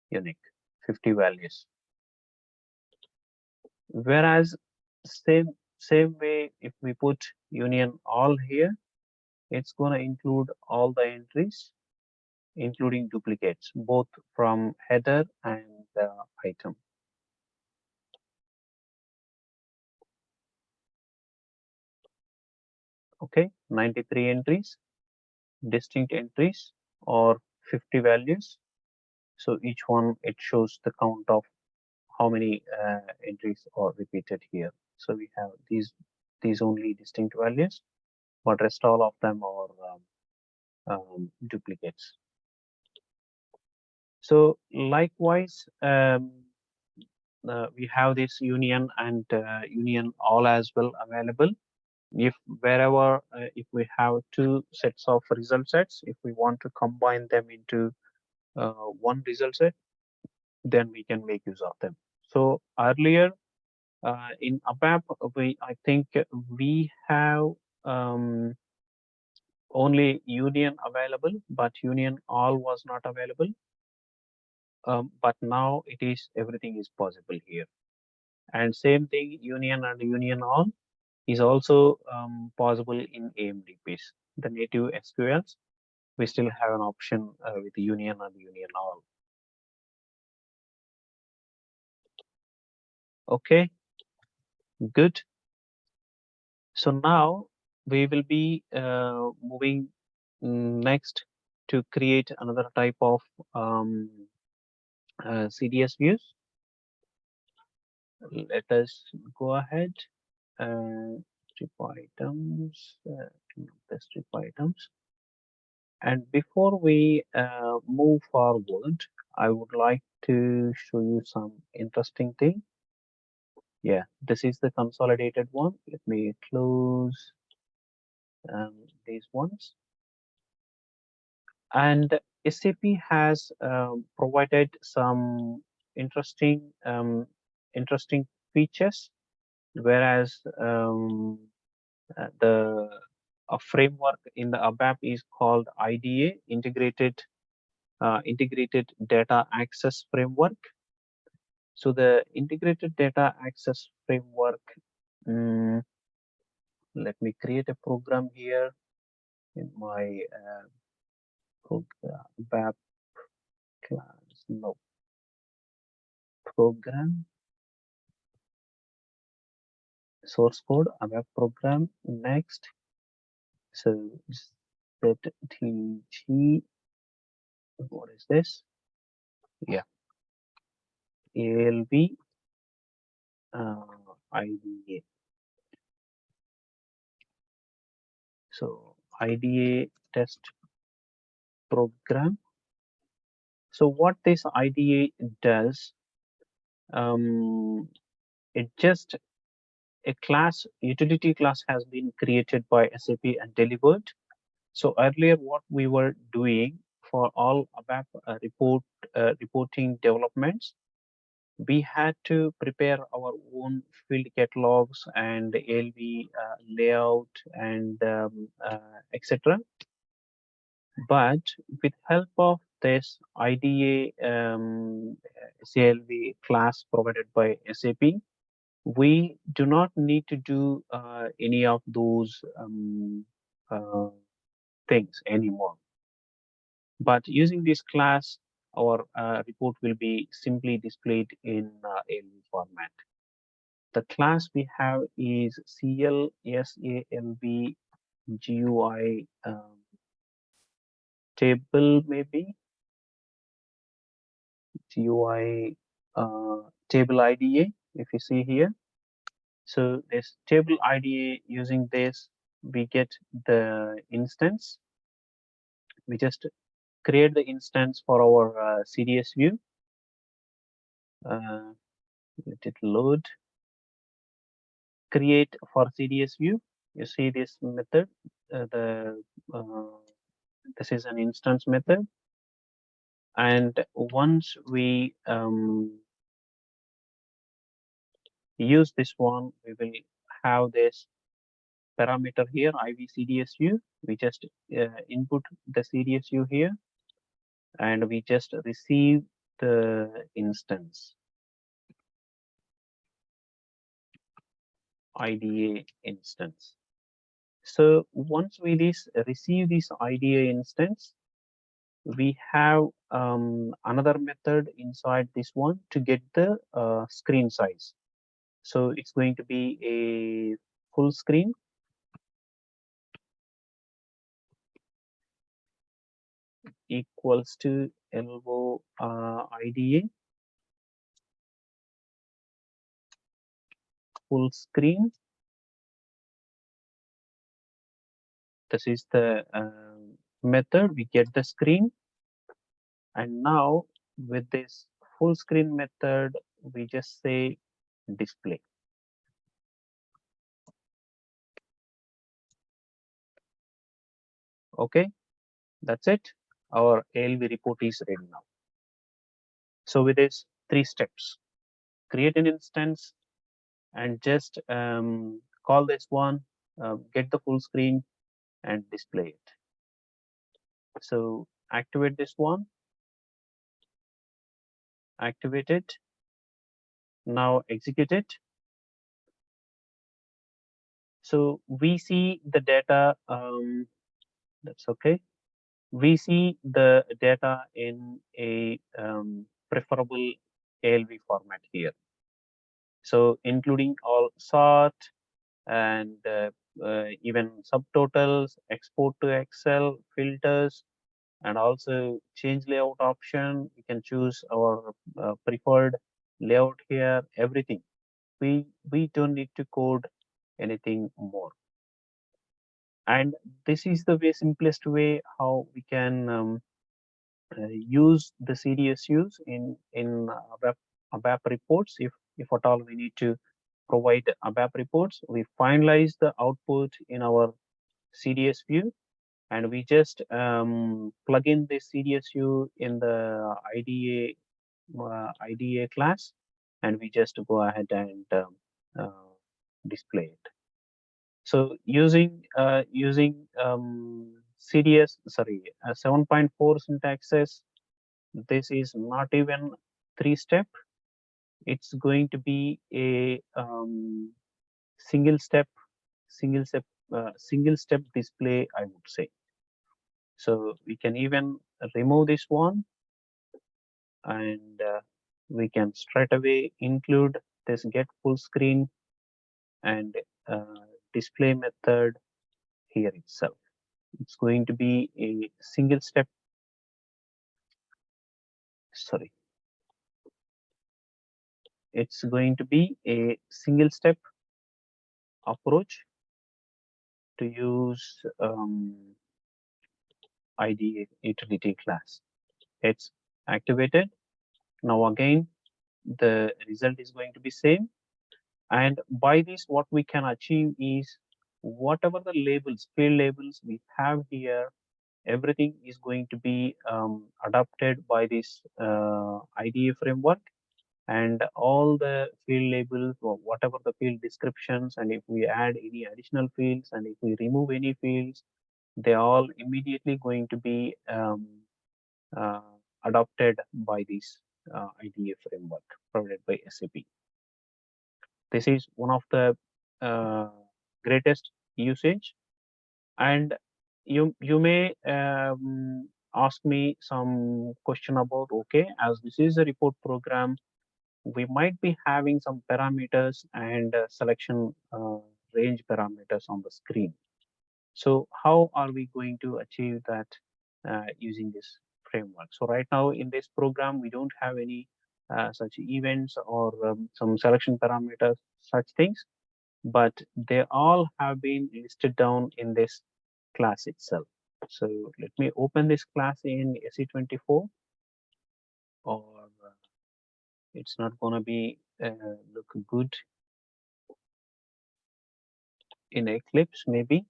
unique, 50 values. Whereas same way, if we put union all here, it's going to include all the entries, including duplicates, both from header and item. Okay, 93 entries, distinct entries, or 50 values. So each one, it shows the count of how many entries are repeated here. So we have these only distinct values, but rest all of them are duplicates. So likewise, we have this union and union all as well available. If wherever if we have two sets of result sets, if we want to combine them into one result set, then we can make use of them. So earlier in ABAP, I think we have um, only union available, but union all was not available. But now it is, everything is possible here. And same thing, union and union all is also possible in AMDPs. The native SQLs, we still have an option with union and union all. Okay, Good. So now we will be moving next to create another type of CDS views. Let us go ahead. Strip items, the strip items. And before we move forward, I would like to show you some interesting thing. Yeah, this is the consolidated one. Let me close these ones. And SAP has provided some interesting interesting features, whereas the a framework in the ABAP is called IDA, Integrated Data Access Framework. So the Integrated Data Access Framework, mm, let me create a program here in my ABAP class. No, program, source code, ABAP program. Next, so ZTG, what is this? Yeah, ALB IDA. So IDA test program. So what this IDA does, it just a class, utility class has been created by SAP and delivered. So earlier what we were doing for all ABAP reporting developments, we had to prepare our own field catalogs and ALV layout and etc. But with help of this IDA CLV class provided by SAP, we do not need to do any of those uh, things anymore. But using this class, our report will be simply displayed in ALV format. The class we have is CLSALV GUI table, maybe GUI table IDA, if you see here. So this table IDA, using this, we get the instance. We just create the instance for our CDS view. Let it load. Create for CDS view. You see this method. This is an instance method, and once we use this one, we will have this parameter here, IVCDSU. We just input the CDSU here, and we just receive the instance, IDA instance. So once we receive this IDA instance, we have another method inside this one to get the screen size. So it's going to be a full screen equals to elbow IDA full screen. This is the method. We get the screen, and now with this full screen method, we just say display. Okay, that's it. Our ALV report is ready now. So with this 3 steps: create an instance and just call this one, get the full screen and display it. So activate this one, activate it. Now execute it. So we see the data. That's okay. We see the data in a preferable ALV format here. So including all sort and even subtotals, export to Excel, filters, and also change layout option. We can choose our preferred layout here, everything. We don't need to code anything more. And this is the way simplest way how we can use the CDSUs in ABAP reports. If at all we need to provide ABAP reports, we finalize the output in our CDS view, and we just plug in the CDSU in the IDA class, and we just go ahead and display it. So using CDS, sorry, 7.4 syntaxes, this is not even 3-step. It's going to be a single step, single step, single step display, I would say. So we can even remove this one, and we can straight away include this get full screen and display method here itself. It's going to be a single step, sorry, it's going to be a single step approach to use IDE utility class. It's activated. Now again, the result is going to be same. And by this, what we can achieve is whatever the labels, field labels we have here, everything is going to be adapted by this IDE framework, and all the field labels or whatever the field descriptions, and if we add any additional fields and if we remove any fields, they all immediately going to be uh, adopted by this IDE framework provided by SAP. This is one of the uh, greatest usage. And you may ask me some question about, okay, as this is a report program, we might be having some parameters and selection range parameters on the screen. So how are we going to achieve that using this framework? So right now in this program, we don't have any such events or some selection parameters, such things, but they all have been listed down in this class itself. So let me open this class in SE24, or it's not going to be look good in Eclipse maybe,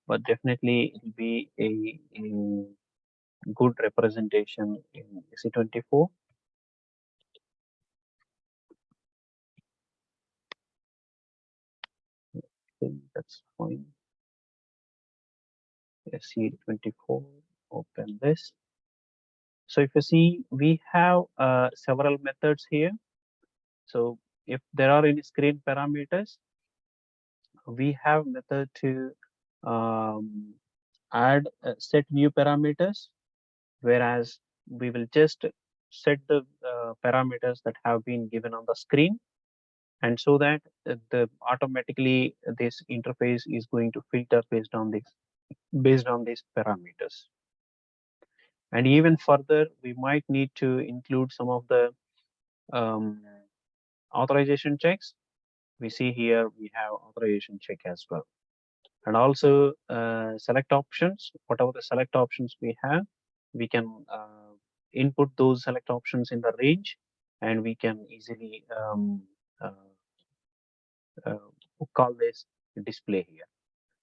but definitely it will be a good representation in SE24. Okay, that's fine. SE24, open this. So if you see, we have several methods here. So if there are any screen parameters, we have method to um, add set new parameters, whereas we will just set the parameters that have been given on the screen, and so that the automatically this interface is going to filter based on these parameters. And even further, we might need to include some of the um, authorization checks. We see here we have authorization check as well, and also select options. Whatever the select options we have, we can input those select options in the range, and we can easily uh, call this display here.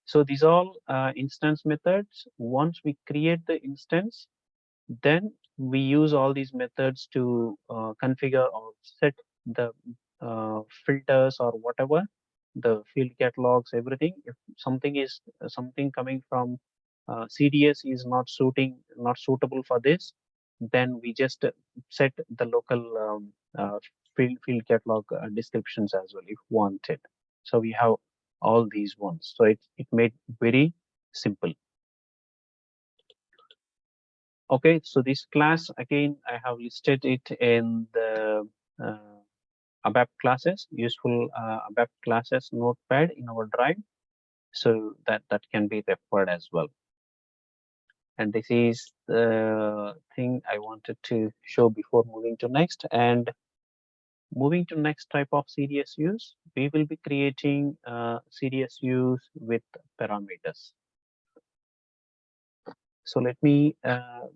So these all instance methods. Once we create the instance, then we use all these methods to configure or set the filters or whatever, the field catalogs, everything. If something is something coming from CDS is not suitable for this, then we just set the local field catalog descriptions as well if wanted. So we have all these ones. So it made very simple. Okay, so this class again, I have listed it in the uh, ABAP classes, useful ABAP classes notepad in our drive, so that can be referred as well. And this is the thing I wanted to show before moving to next. And moving to next type of serious use, we will be creating serious use with parameters. So let me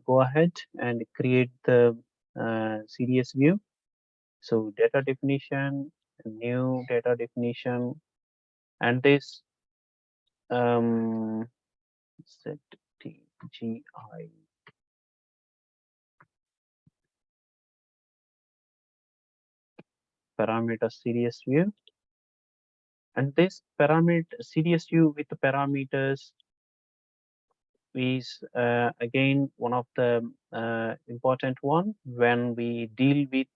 go ahead and create the serious view. So data definition, new data definition, and this set TGI parameter serious view, and this parameter serious view with the parameters is again one of the important one when we deal with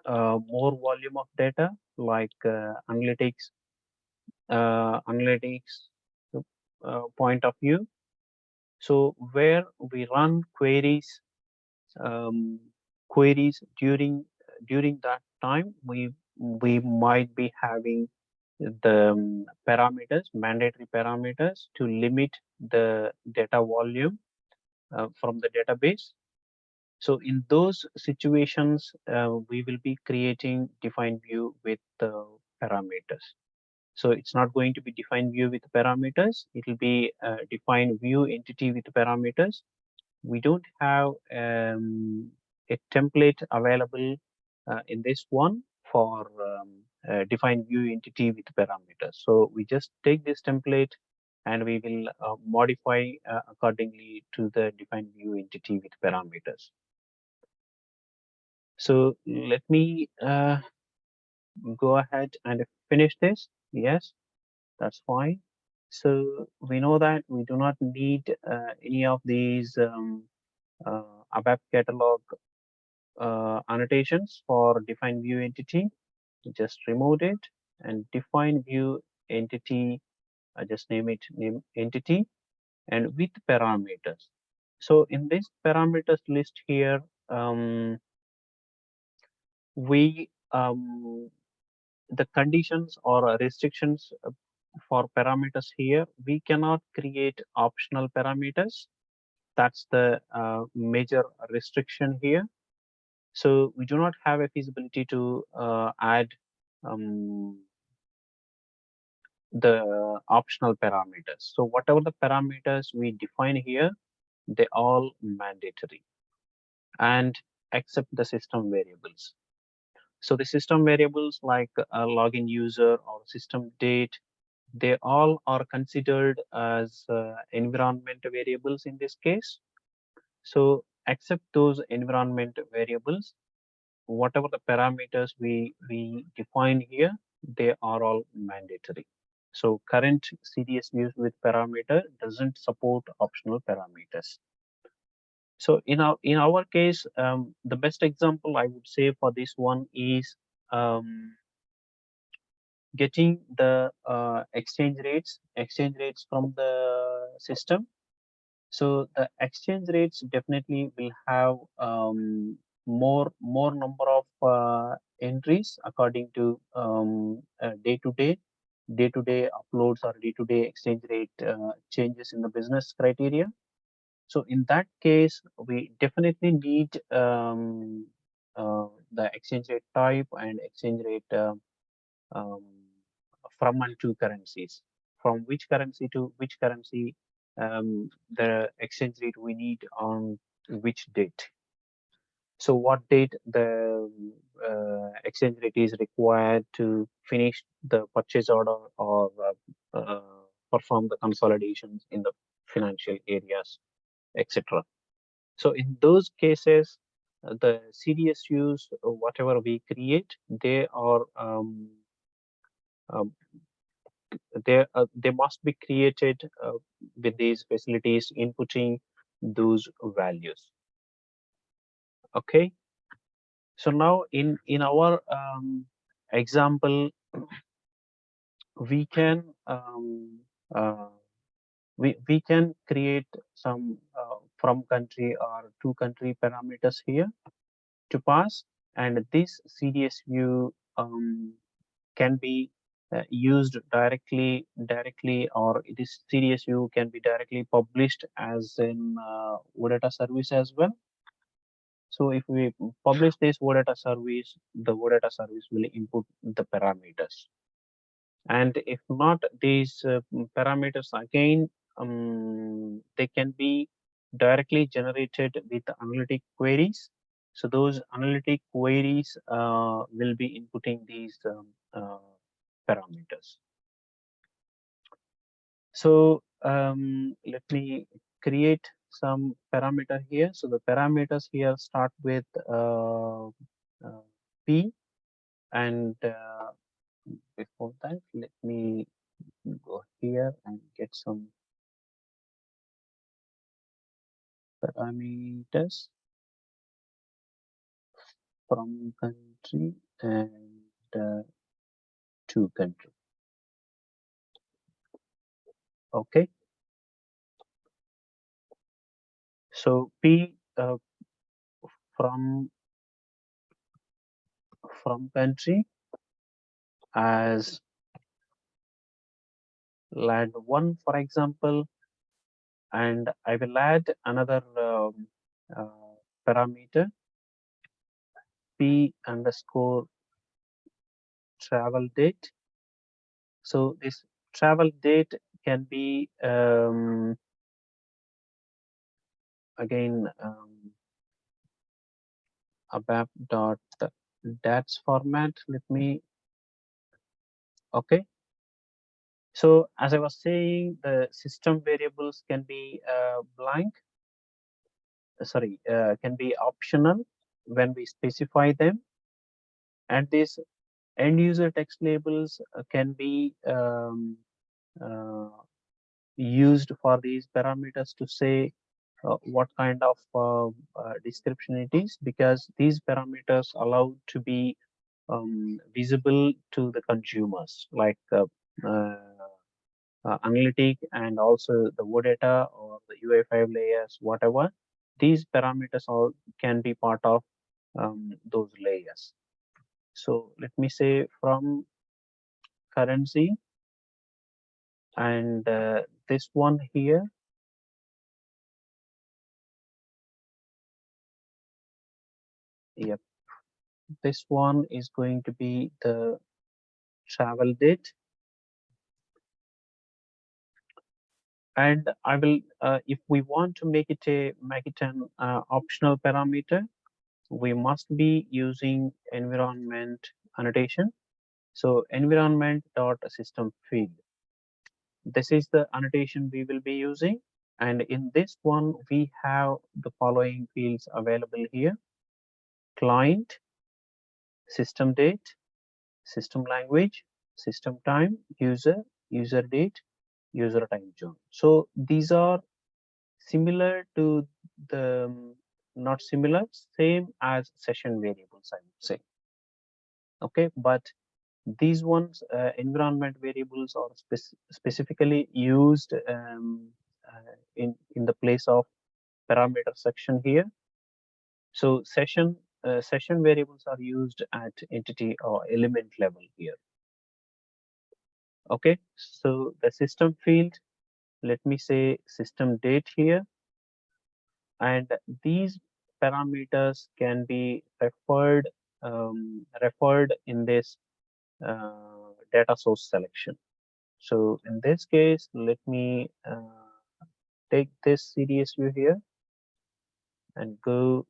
more volume of data like analytics point of view. So where we run um, queries during that time, we might be having the parameters, mandatory parameters to limit the data volume from the database. So in those situations, we will be creating defined view with parameters. So it's not going to be defined view with parameters. It will be defined view entity with parameters. We don't have a template available in this one for define view entity with parameters. So we just take this template and we will modify accordingly to the define view entity with parameters. So let me go ahead and finish this. Yes, that's fine. So we know that we do not need any of these ABAP catalog annotations for define view entity. Just remove it and define view entity. I just name it name entity and with parameters. So in this parameters list here, we the conditions or restrictions for parameters here, we cannot create optional parameters. That's the major restriction here. So we do not have a feasibility to add um, the optional parameters. So whatever the parameters we define here, they all mandatory and except the system variables. So the system variables like login user or system date, they all are considered as environment variables in this case. So except those environment variables, whatever the parameters we define here, they are all mandatory. So current CDS views with parameter doesn't support optional parameters. So in our case, the best example I would say for this one is getting the exchange rates from the system. So the exchange rates definitely will have more number of entries according to day to day uploads or day-to-day exchange rate changes in the business criteria. So in that case, we definitely need the exchange rate type and exchange rate um, from and to currencies. From which currency to which currency, the exchange rate we need on which date. So what date the exchange rate is required to finish the purchase order or perform the consolidations in the financial areas, etc. So in those cases, the CDSUs, whatever we create, they are um, they must be created with these facilities inputting those values. Okay. So now in our example, we can uh, we can create some from country or to country parameters here to pass, and this CDS view can be used directly, or this CDS view can be directly published as in OData service as well. So if we publish this OData service, the OData service will input the parameters. And if not, these parameters again, they can be directly generated with analytic queries. So those analytic queries will be inputting these parameters. So let me create some parameter here. So the parameters here start with P, and before that, let me go here and get some parameters from country and to country. Okay, so P from country as land 1, for example, and I will add another parameter P underscore travel date. So this travel date can be again abap dot dats format. Let me, okay. So as I was saying, the system variables can be blank, sorry, can be optional when we specify them, and these end user text labels can be uh, used for these parameters to say what kind of description it is, because these parameters allow to be visible to the consumers, like uh, analytic and also the OData or the UI5 layers, whatever. These parameters all can be part of those layers. So let me say from currency, and this one here, yep, this one is going to be the travel date. And I will, if we want to make it an optional parameter, we must be using environment annotation. So environment dot system field. This is the annotation we will be using, and in this one we have the following fields available here: client, system date, system language, system time, user date, user time zone. So these are similar to the not similar, same as session variables, I would say. Okay, but these ones, environment variables, are specifically used in the place of parameter section here. So session variables are used at entity or element level here. Okay, so the system field, let me say system date here, and these parameters can be referred in this data source selection. So in this case, let me take this CDS view here and go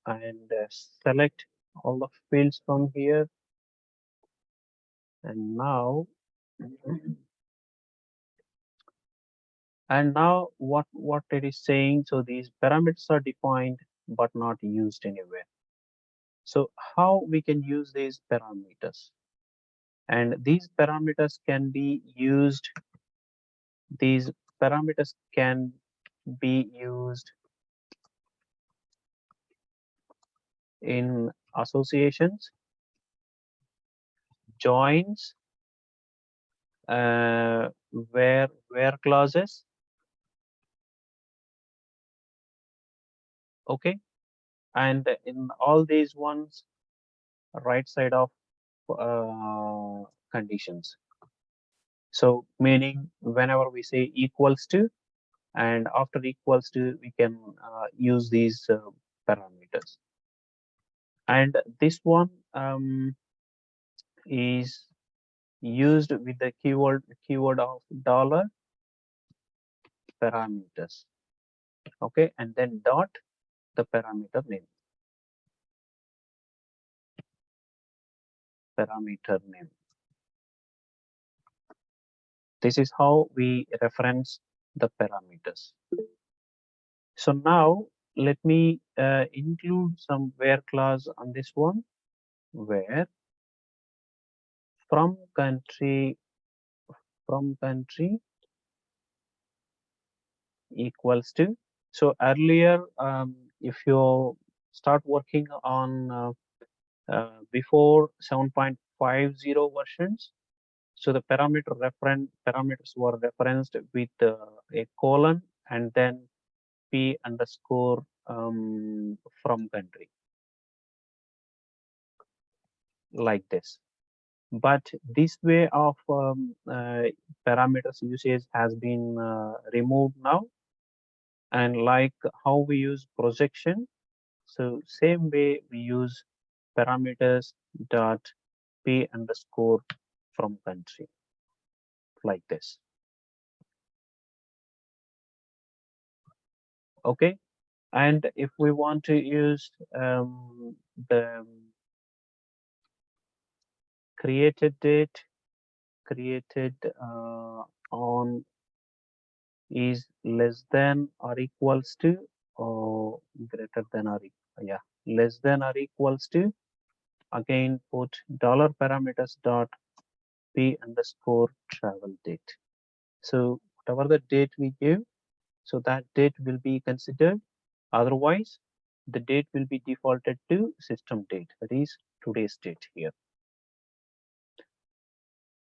and select all the fields from here. And now, what it is saying, so these parameters are defined but not used anywhere. So how we can use these parameters? And these parameters can be used, these parameters can be used in associations, joins, where clauses, Okay, and in all these ones, right side of conditions. So meaning whenever we say equals to, and after equals to, we can use these parameters. And this one is used with the keyword of dollar parameters. Okay, and then dot the parameter name. This is how we reference the parameters. So now let me include some where clause on this one, where from country equals to. So earlier, if you start working on before 7.50 versions, so the parameters were referenced with a colon and then p underscore from country, like this. But this way of parameters usage has been removed now, and like how we use projection, so same way we use parameters dot p underscore from country, like this. Okay, and if we want to use the created date, created on is less than or equals to, or greater than or yeah, less than or equals to, again put dollar parameters dot p underscore travel date. So whatever the date we give, so that date will be considered. Otherwise, the date will be defaulted to system date, that is today's date here.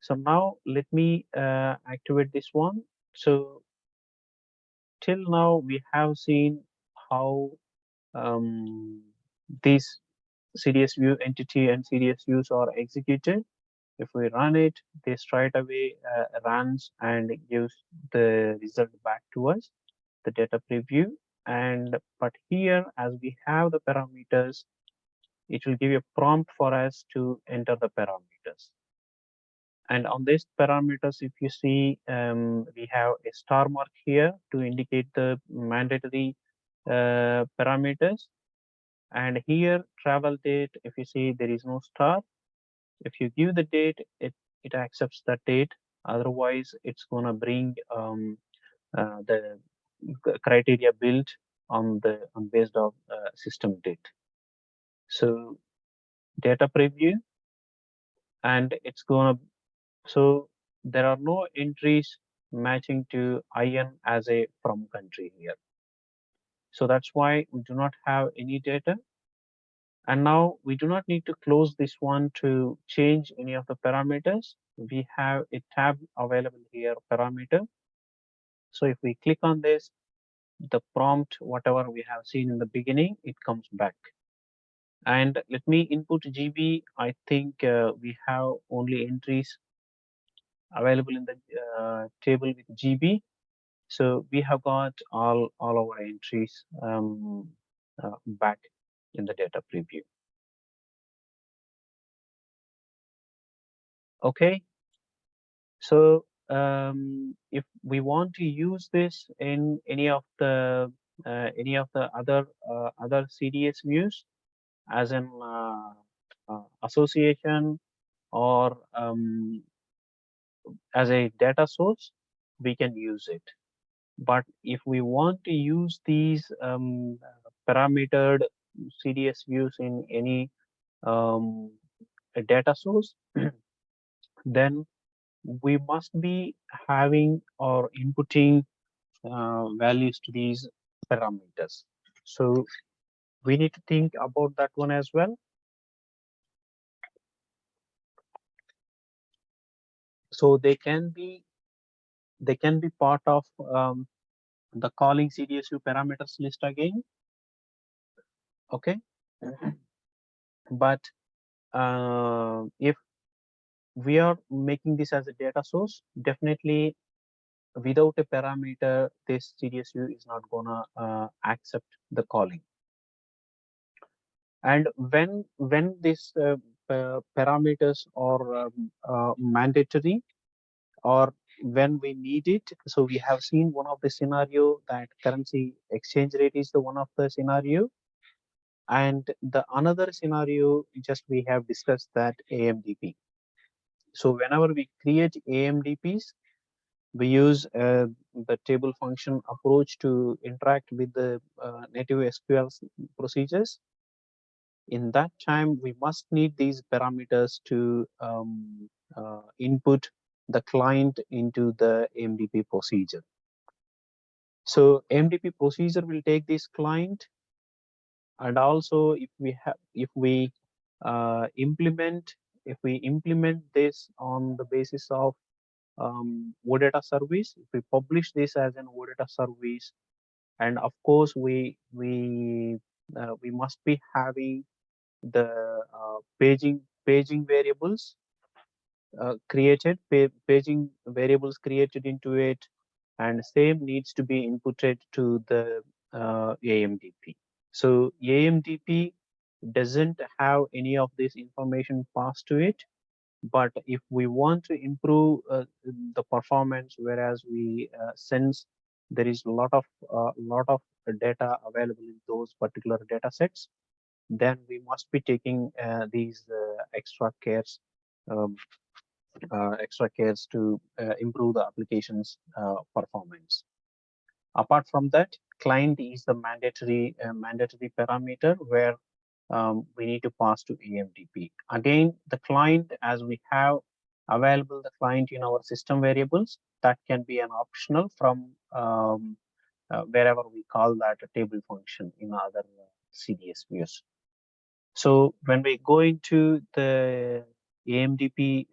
So now let me activate this one. So till now we have seen how these CDS view entity and CDS views are executed. If we run it, they straight away runs and gives the result back to us, the data preview. And but here, as we have the parameters, it will give a prompt for us to enter the parameters. And on these parameters, if you see, we have a star mark here to indicate the mandatory parameters. And here, travel date, if you see, there is no star. If you give the date, it accepts that date. Otherwise, it's gonna bring the criteria built on based of system date. So data preview, and it's gonna, so there are no entries matching to IN as a from country here. So that's why we do not have any data. And now we do not need to close this one to change any of the parameters. We have a tab available here, parameter. So if we click on this, the prompt, whatever we have seen in the beginning, it comes back. And let me input GB. I think we have only entries available in the table with GB. So we have got all our entries back in the data preview. Okay, so if we want to use this in any of the other CDS views, as an association or as a data source, we can use it. But if we want to use these parametered CDS views in any a data source, then we must be having or inputting values to these parameters. So we need to think about that one as well. So they can be part of the calling CDSU parameters list again. Okay, but if we are making this as a data source, definitely without a parameter, this CDSU is not gonna accept the calling. And when these parameters are mandatory, or when we need it, so we have seen one of the scenario that currency exchange rate is the one of the scenario, and the another scenario just we have discussed that AMDP. So whenever we create AMDPs, we use the table function approach to interact with the native SQL procedures. In that time, we must need these parameters to input the client into the AMDP procedure. So AMDP procedure will take this client, and also if we implement this on the basis of OData service, if we publish this as an OData service, and of course we must be having the paging variables paging variables created into it, and same needs to be inputted to the AMDP. So AMDP doesn't have any of this information passed to it, but if we want to improve the performance, whereas we sense there is a lot of data available in those particular data sets, then we must be taking these um, extra cares to improve the application's performance. Apart from that, client is the mandatory parameter where we need to pass to AMDP. Again, the client, as we have available the client in our system variables, that can be an optional from wherever we call that a table function in other CDS views. So when we go into the AMDP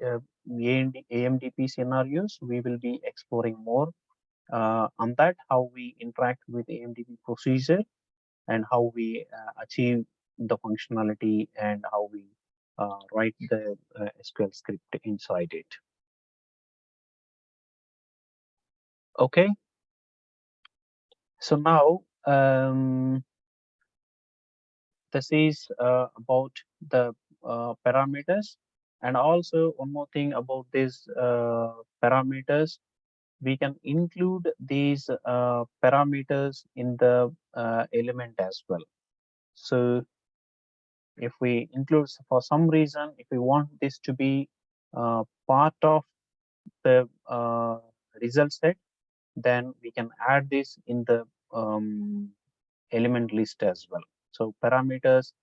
AMDP scenarios, we will be exploring more on that, how we interact with AMDP procedure and how we achieve the functionality and how we write the SQL script inside it. Okay, so now this is about the parameters, and also one more thing about these parameters, we can include these parameters in the element as well. So if we include, for some reason, if we want this to be part of the result set, then we can add this in the element list as well. So parameters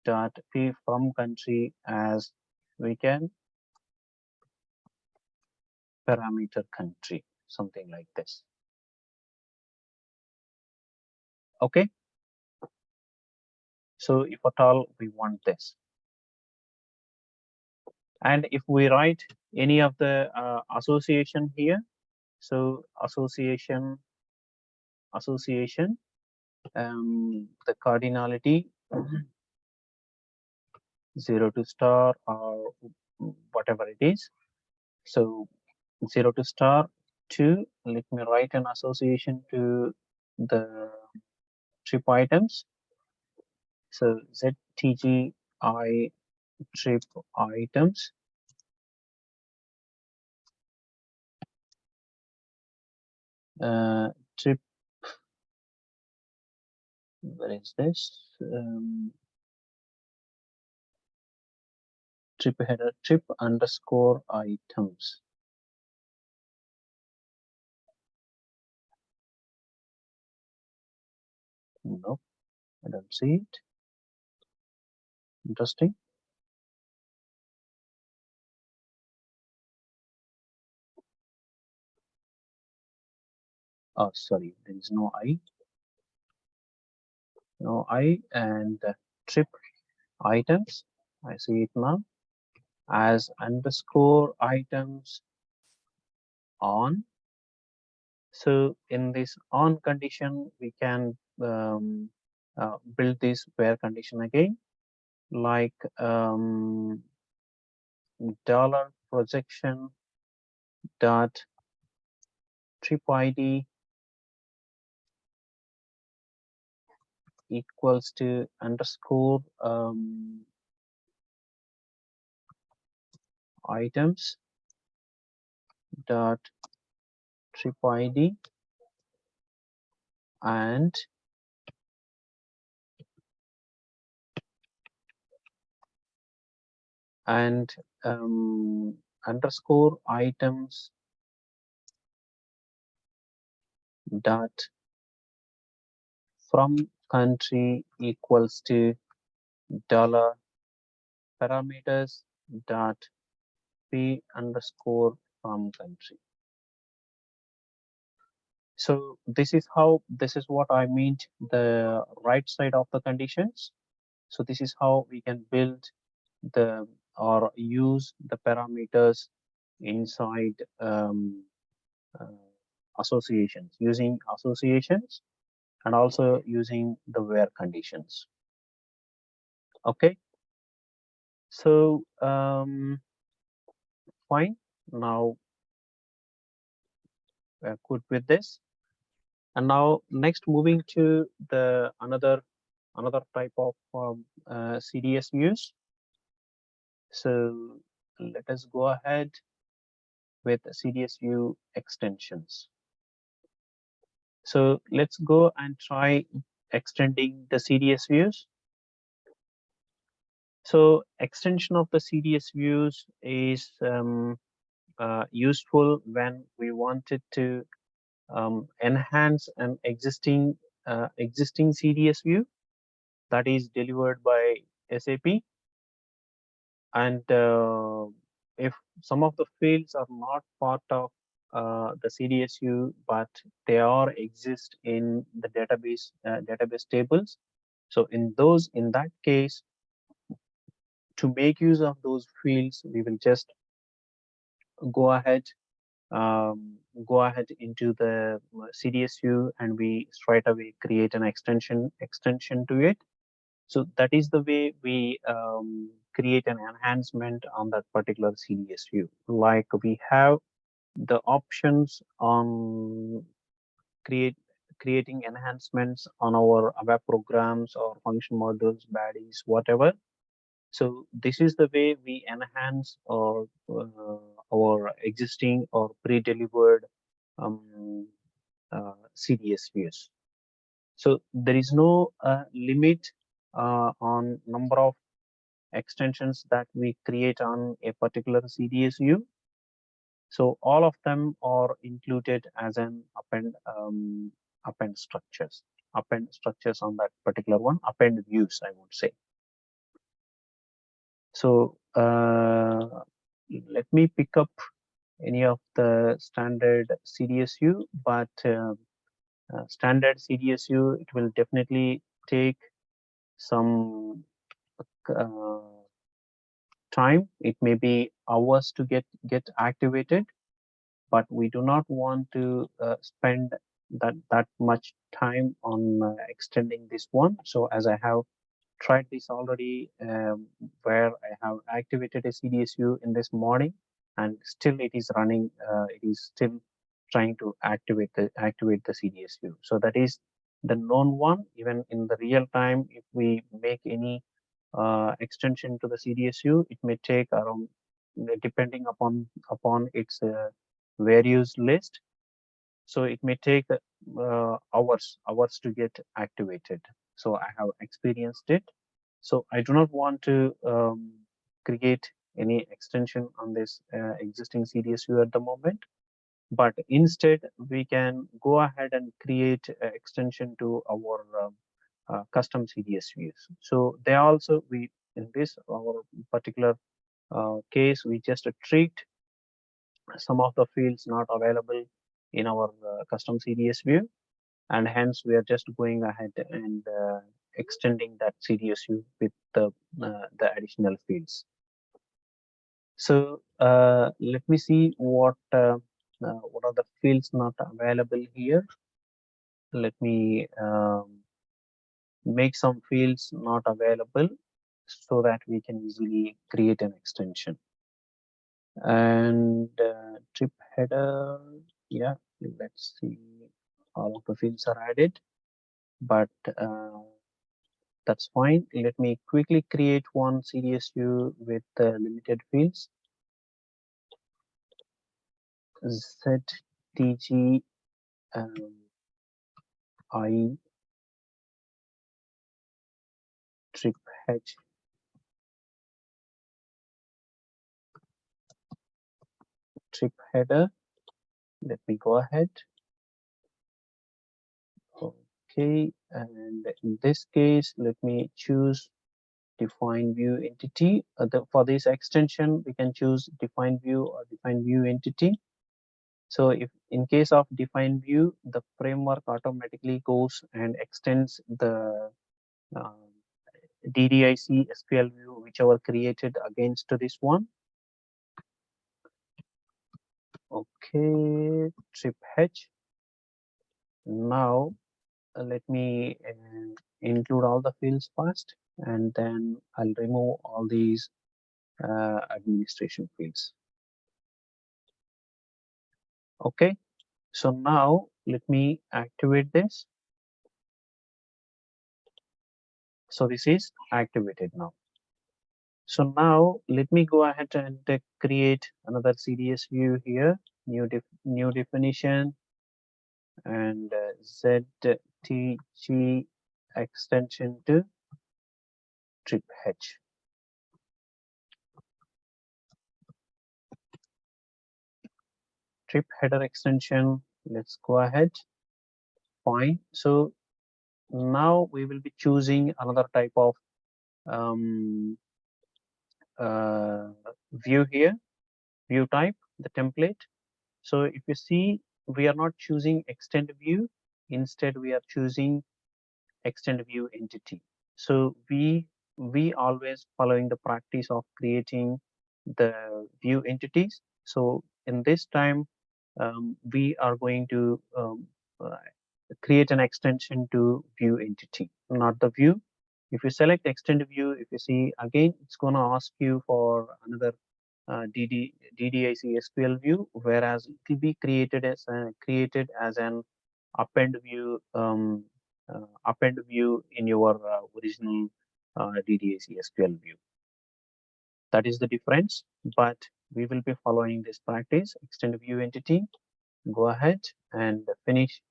dot p from country, as we can parameter country, something like this. Okay, so if at all we want this, and if we write any of the association here, so association the cardinality 0 to star or whatever it is. So 0 to star 2, let me write an association to the trip items. So ZTGI trip items, trip, where is this? Trip header, trip underscore items. No, I don't see it. Interesting. Oh, sorry, there is no I. No I, and trip items. I see it now as underscore items on. So in this on condition, we can build this where condition again, like dollar projection dot trip ID equals to underscore items dot trip ID and and underscore items dot from country equals to dollar parameters dot p underscore from country. So this is what I meant the right side of the conditions. So this is how we can build the or use the parameters inside uh, associations, using associations and also using the where conditions. Okay, so fine. Now we're good with this, and now next moving to the another type of CDS views. So let us go ahead with CDS view extensions. So let's go and try extending the CDS views. So extension of the CDS views is useful when we wanted to enhance an existing CDS view that is delivered by SAP, and if some of the fields are not part of the CDSU, but they are exist in the database tables. So in that case, to make use of those fields, we will just go ahead um, go ahead into the CDSU, and we straight away create an extension to it. So that is the way we create an enhancement on that particular CDS view. Like we have the options on creating enhancements on our web programs or function modules, baddies, whatever. So this is the way we enhance our existing or pre-delivered um, CDS views. So there is no limit on number of extensions that we create on a particular CDS view. So all of them are included as an append structures on that particular one, append views, I would say. So let me pick up any of the standard CDSU, but standard CDSU, it will definitely take some uh, time. It may be hours to get activated, but we do not want to spend that much time on extending this one. So as I have tried this already, where I have activated a CDSU in this morning, and still it is running. It is still trying to activate the CDSU. So that is the known one. Even in the real time, if we make any extension to the CDSU, it may take around, depending upon its various list. So it may take hours to get activated. So I have experienced it. So I do not want to create any extension on this existing CDSU at the moment, but instead we can go ahead and create an extension to our custom CDS views. So they also, we in this our particular case, we just treat some of the fields not available in our custom CDS view, and hence we are just going ahead and extending that CDSU with the additional fields. So let me see what are the fields not available here. Let me make some fields not available so that we can easily create an extension. And trip header, yeah, let's see, all of the fields are added, but that's fine. Let me quickly create one CDS view with limited fields. ZTG I trip h trip header. Let me go ahead. Okay, and in this case, let me choose define view entity. For this extension, we can choose define view or define view entity. So if in case of define view, the framework automatically goes and extends the uh, DDIC SQL view whichever created against this one. Okay, trip h. Now let me include all the fields first, and then I'll remove all these administration fields. Okay, so now let me activate this. So this is activated now. So now let me go ahead and create another CDS view here, new definition, and ZTG extension to trip h. Trip header extension. Let's go ahead. Fine. So now we will be choosing another type of um, uh, view here, view type, the template. So if you see, we are not choosing extend view. Instead, we are choosing extend view entity. So we always following the practice of creating the view entities. So in this time, we are going to uh, create an extension to view entity, not the view. If you select extend view, if you see again, it's going to ask you for another DDIC SQL view, whereas it will be created as an append view append view in your original DDIC SQL view. That is the difference, but we will be following this practice. Extend view entity, go ahead and finish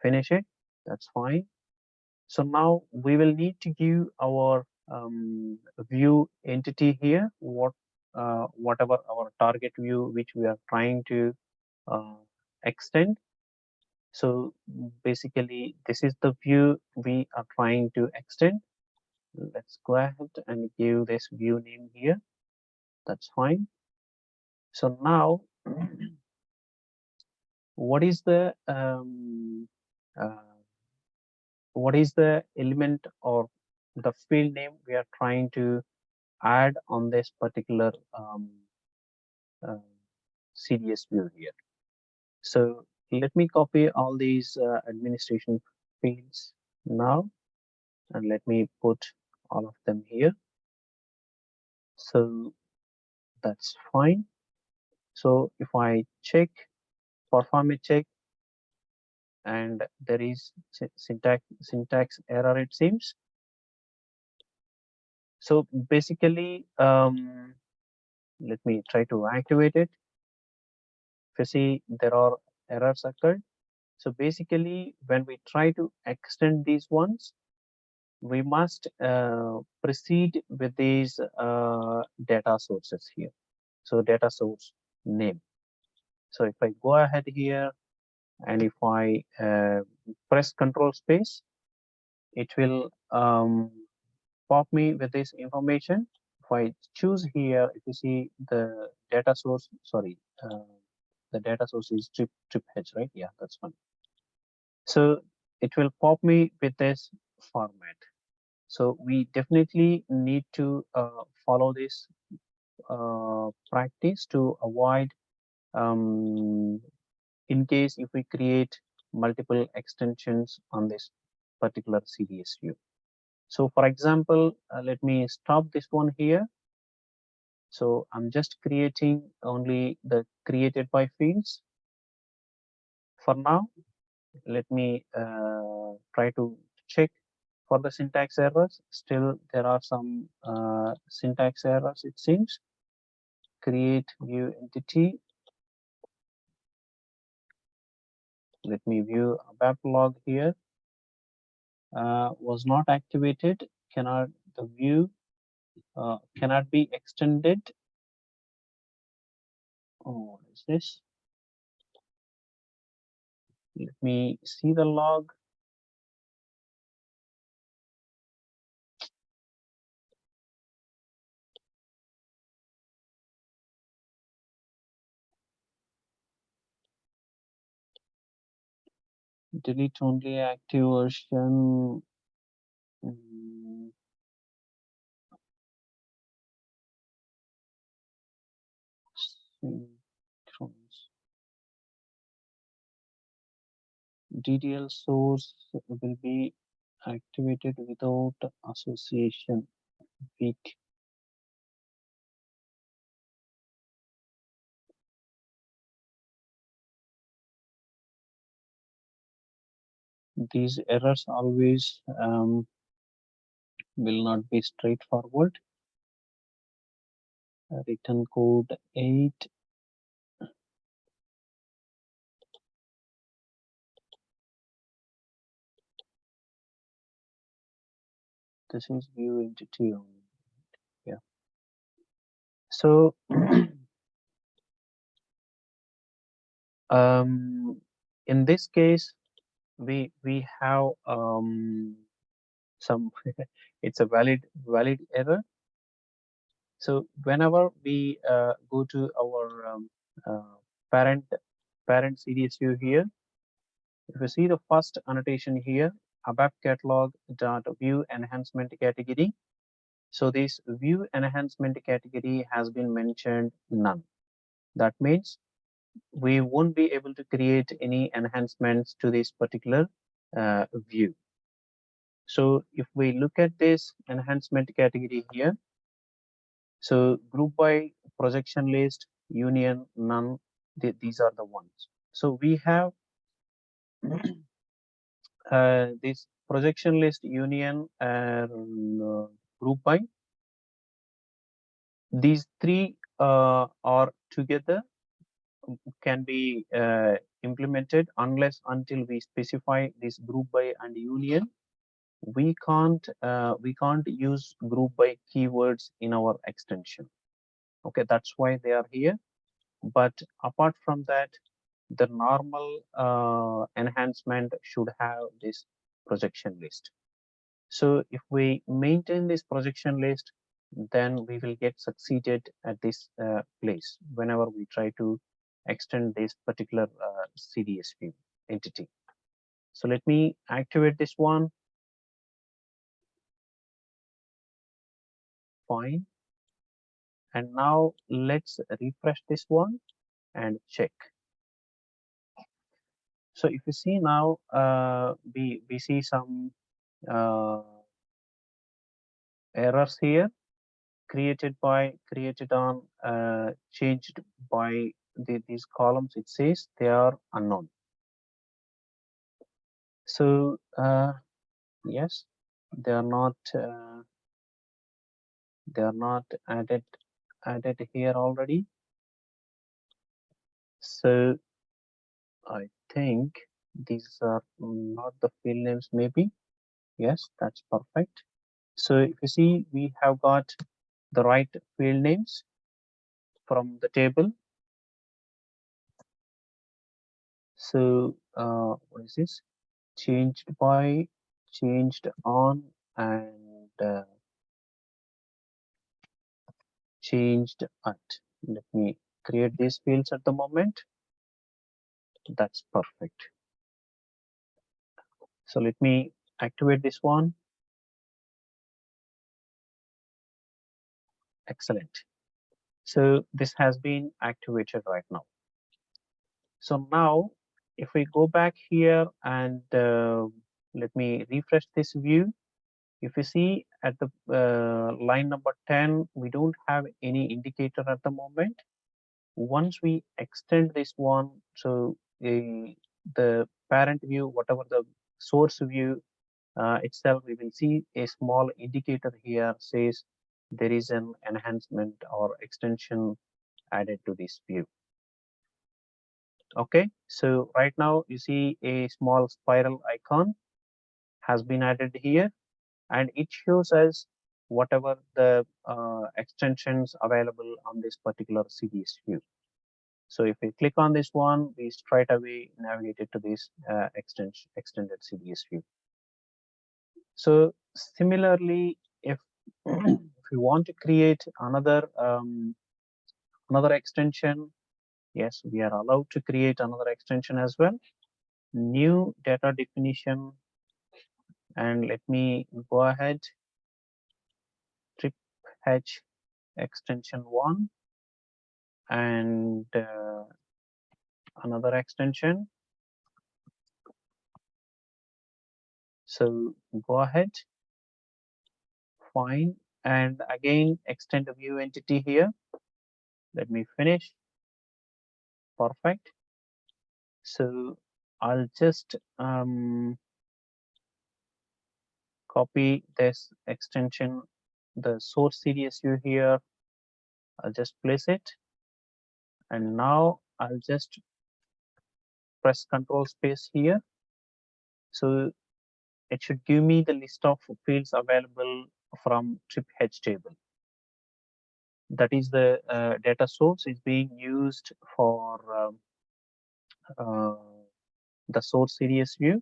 it. That's fine. So now we will need to give our view entity here, whatever our target view which we are trying to uh, extend. So basically, this is the view we are trying to extend. Let's go ahead and give this view name here. That's fine. So now, what is the element or the field name we are trying to add on this particular uh, CDS view here? So let me copy all these administration fields now, and let me put all of them here. So that's fine. So if I perform a check, and there is syntax error, it seems. So basically, let me try to activate it. If you see, there are errors occurred. So basically, when we try to extend these ones, we must proceed with these data sources here. So data source name. So if I go ahead here, and if I press Control space, it will pop me with this information. If I choose here, if you see the data source, sorry, the data source is trip h, right? Yeah, that's fine. So it will pop me with this format. So we definitely need to follow this practice to avoid in case if we create multiple extensions on this particular CDS view. So for example, let me stop this one here. So I'm just creating only the created by fields for now. Let me try to check for the syntax errors. Still, there are some syntax errors, it seems. Create view entity. Let me view ABAP log here. Was not activated. Cannot the view cannot be extended. Oh, what is this? Let me see the log. Delete only active version. Mm, synchrons. DDL source will be activated without association. Weak. These errors always will not be straightforward. Return code 8. This is view entity only. Yeah. So in this case, we have some it's a valid error. So whenever we go to our uh, parent CDS view here, if you see the first annotation here, ABAP catalog dot view enhancement category. So this view enhancement category has been mentioned none. That means we won't be able to create any enhancements to this particular view. So if we look at this enhancement category here, so group by projection list, union, none, these are the ones. So we have this projection list, union, and group by. These three are together can be implemented unless until we specify this group by and union. We can't use group by keywords in our extension. Okay, that's why they are here. But apart from that, the normal enhancement should have this projection list. So if we maintain this projection list, then we will get succeeded at this place whenever we try to extend this particular CDS view entity. So let me activate this one. Fine. And now let's refresh this one and check. So if you see now, we see some uh, errors here created on changed by these columns. It says they are unknown. So yes, they are not added here already. So I think these are not the field names. Maybe yes, that's perfect. So if you see, we have got the right field names from the table. So what is this? Changed by, changed on, and changed at. Let me create these fields at the moment. That's perfect. So let me activate this one. Excellent. So this has been activated right now. So now if we go back here and Let me refresh this view. If you see at the line number 10, we don't have any indicator at the moment. Once we extend this one, so the parent view, whatever the source view itself, we will see a small indicator here says there is an enhancement or extension added to this view. Okay, so right now you see a small spiral icon has been added here, and it shows us whatever the extensions available on this particular CDS view. So if we click on this one, we straight away navigated to this extended CDS view. So similarly, if if we want to create another extension, yes, we are allowed to create another extension as well. New data definition, and let me go ahead, trip H extension 1 and another extension. So go ahead, fine, and again extend the view entity here. Let me finish. Perfect. So I'll just copy this extension, the source CDS view here. I'll just place it, and now I'll just press Control Space here. So it should give me the list of fields available from trip H table. That is the data source is being used for uh, the source CDS view.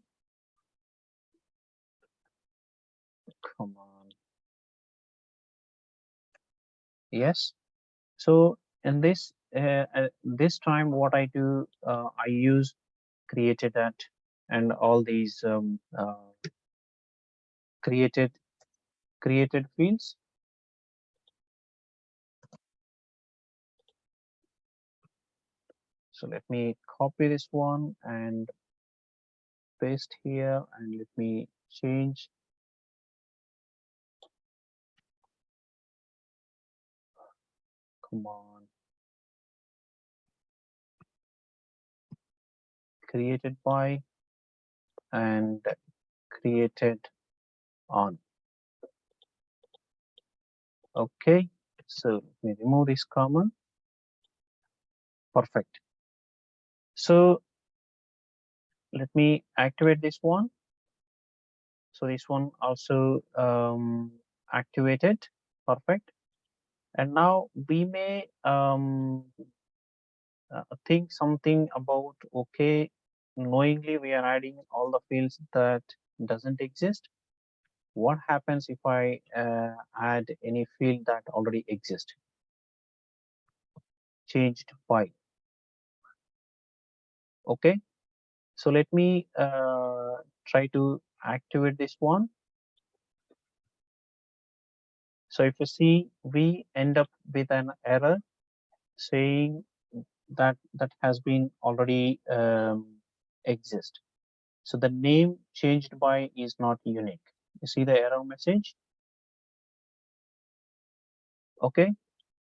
Come on. Yes. So in this time, what I do, I use created at and all these created created fields. So let me copy this one and paste here, and let me change. Come on. Created by and created on. Okay. So let me remove this common. Perfect. So let me activate this one. So this one also activated. Perfect. And now we may think something about, okay, knowingly we are adding all the fields that doesn't exist. What happens if I add any field that already exists? Changed by. Okay, so let me try to activate this one. So if you see, we end up with an error saying that has been already exist. So the name changed by is not unique. You see the error message. Okay,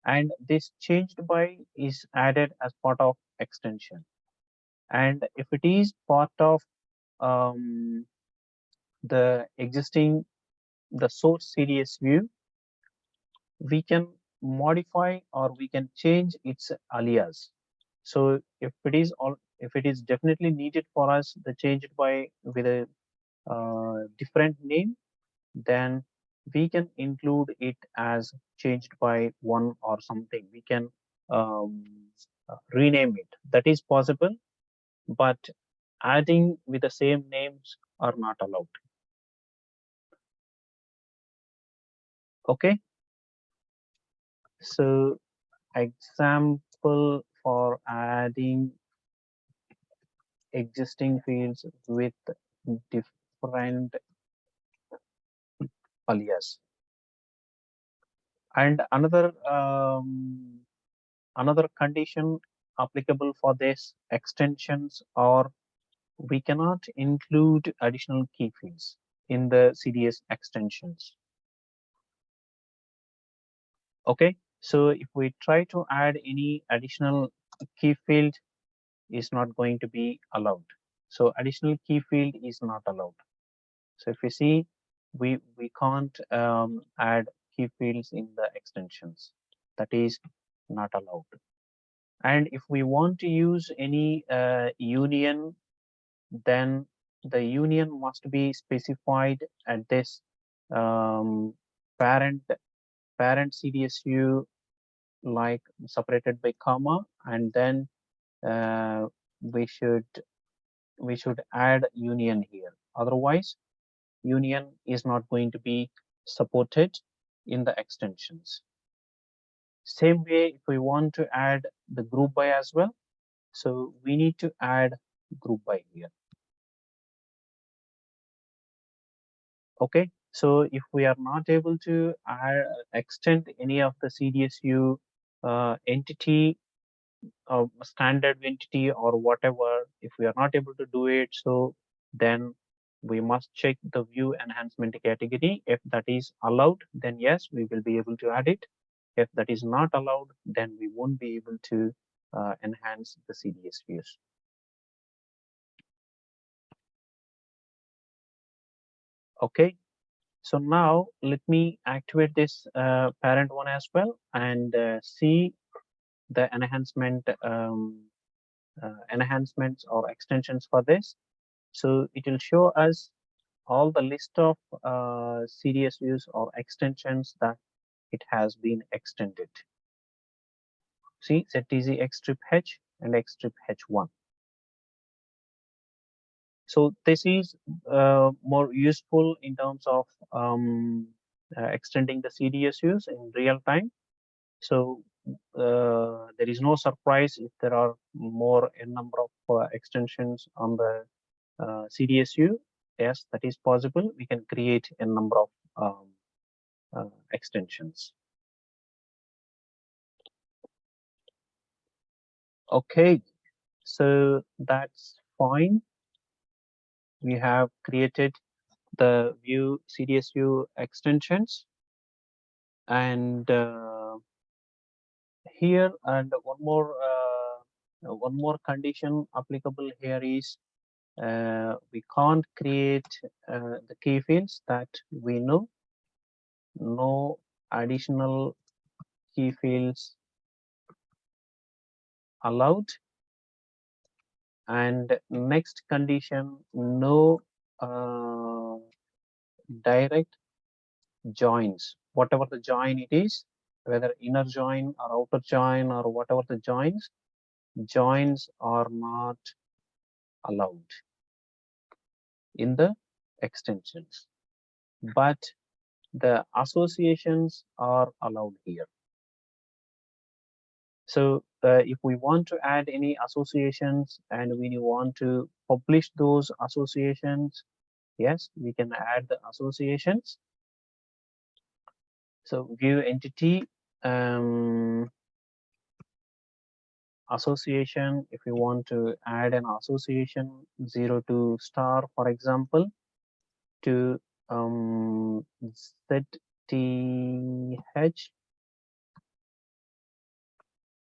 and this changed by is added as part of extension. And if it is part of um, the existing the source CDS view, we can modify or we can change its alias. So if it is definitely needed for us the change it by with a different name, then we can include it as changed by one or something. We can um, rename it. That is possible, but adding with the same names are not allowed. Okay. So example for adding existing fields with different alias. And another condition applicable for this extensions or we cannot include additional key fields in the CDS extensions. Okay, so if we try to add any additional key field, is not going to be allowed. So additional key field is not allowed. So if you see, we can't add key fields in the extensions. That is not allowed. And if we want to use any union, then the union must be specified at this um, parent CDSU, like separated by comma, and then uh, we should add union here. Otherwise, union is not going to be supported in the extensions. Same way, if we want to add the group by as well, so we need to add group by here. Okay, so if we are not able to extend any of the CDSU entity, standard entity or whatever, if we are not able to do it, so then we must check the view enhancement category. If that is allowed, then yes, we will be able to add it. If that is not allowed, then we won't be able to enhance the CDS views. Okay, so now let me activate this parent one as well and see the enhancements or extensions for this. So it will show us all the list of CDS views or extensions that it has been extended. See, ZTZ Xtrip H and Xtrip H1. So this is more useful in terms of extending the CDS views in real time. So there is no surprise if there are more n number of extensions on the CDSU. Yes, that is possible. We can create a number of extensions. Okay, so that's fine. We have created the view CDSU extensions, and here and one more condition applicable here is we can't create the key fields that we know. No additional key fields allowed. And next condition, no direct joins. Whatever the join it is, whether inner join or outer join or whatever the joins are not allowed in the extensions, but the associations are allowed here. So if we want to add any associations and we want to publish those associations, yes, we can add the associations. So view entity association, if you want to add an association 0 to star, for example, to ZTH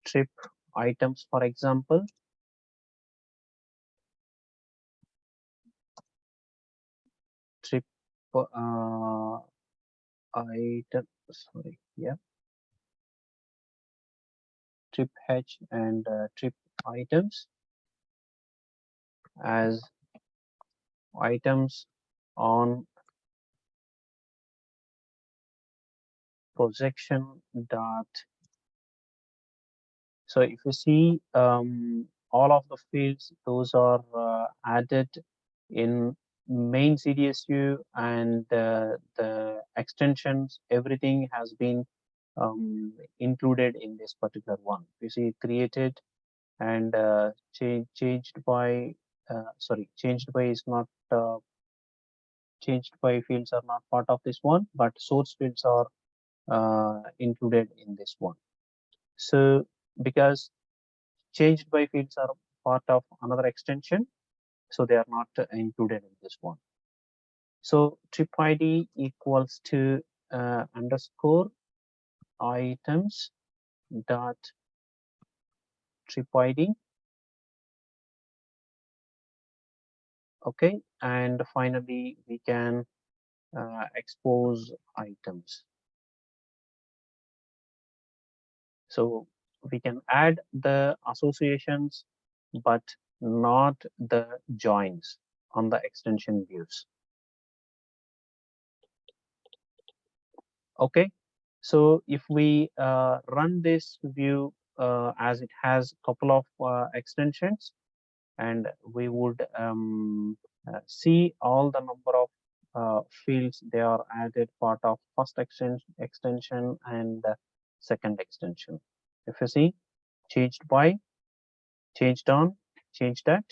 trip items, for example, trip item, sorry, yeah, trip H and trip items as items on projection dot. So if you see all of the fields, those are added in main CDSU, and the extensions, everything has been included in this particular one. You see created and changed by, changed by is not, changed by fields are not part of this one, but source fields are included in this one. So because changed by fields are part of another extension, so they are not included in this one. So trip ID equals to underscore items dot trip ID. Okay, and finally we can expose items. So we can add the associations, but not the joins on the extension views. Okay, so if we run this view as it has a couple of extensions, and we would see all the number of fields they are added part of first extension and second extension. If you see changed by, changed on, changed at,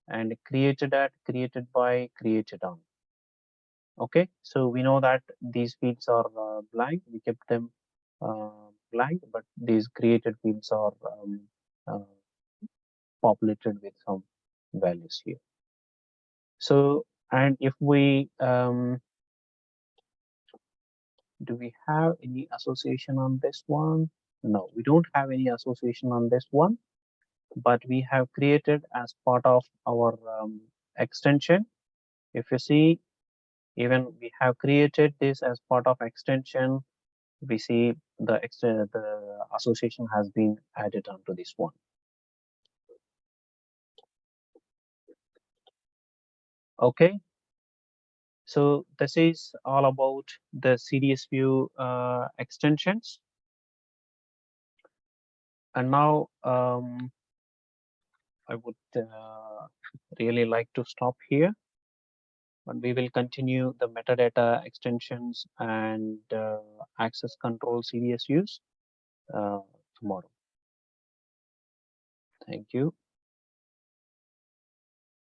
and created at, created by, created on. Okay, so we know that these fields are blank. We kept them blank, but these created fields are uh, populated with some values here. So, and if we do we have any association on this one? No, we don't have any association on this one, but we have created as part of our extension. If you see, even we have created this as part of extension, we see the association has been added onto this one. Okay, so this is all about the CDS view extensions. And now I would really like to stop here, but we will continue the metadata extensions and access control CDS views tomorrow. Thank you.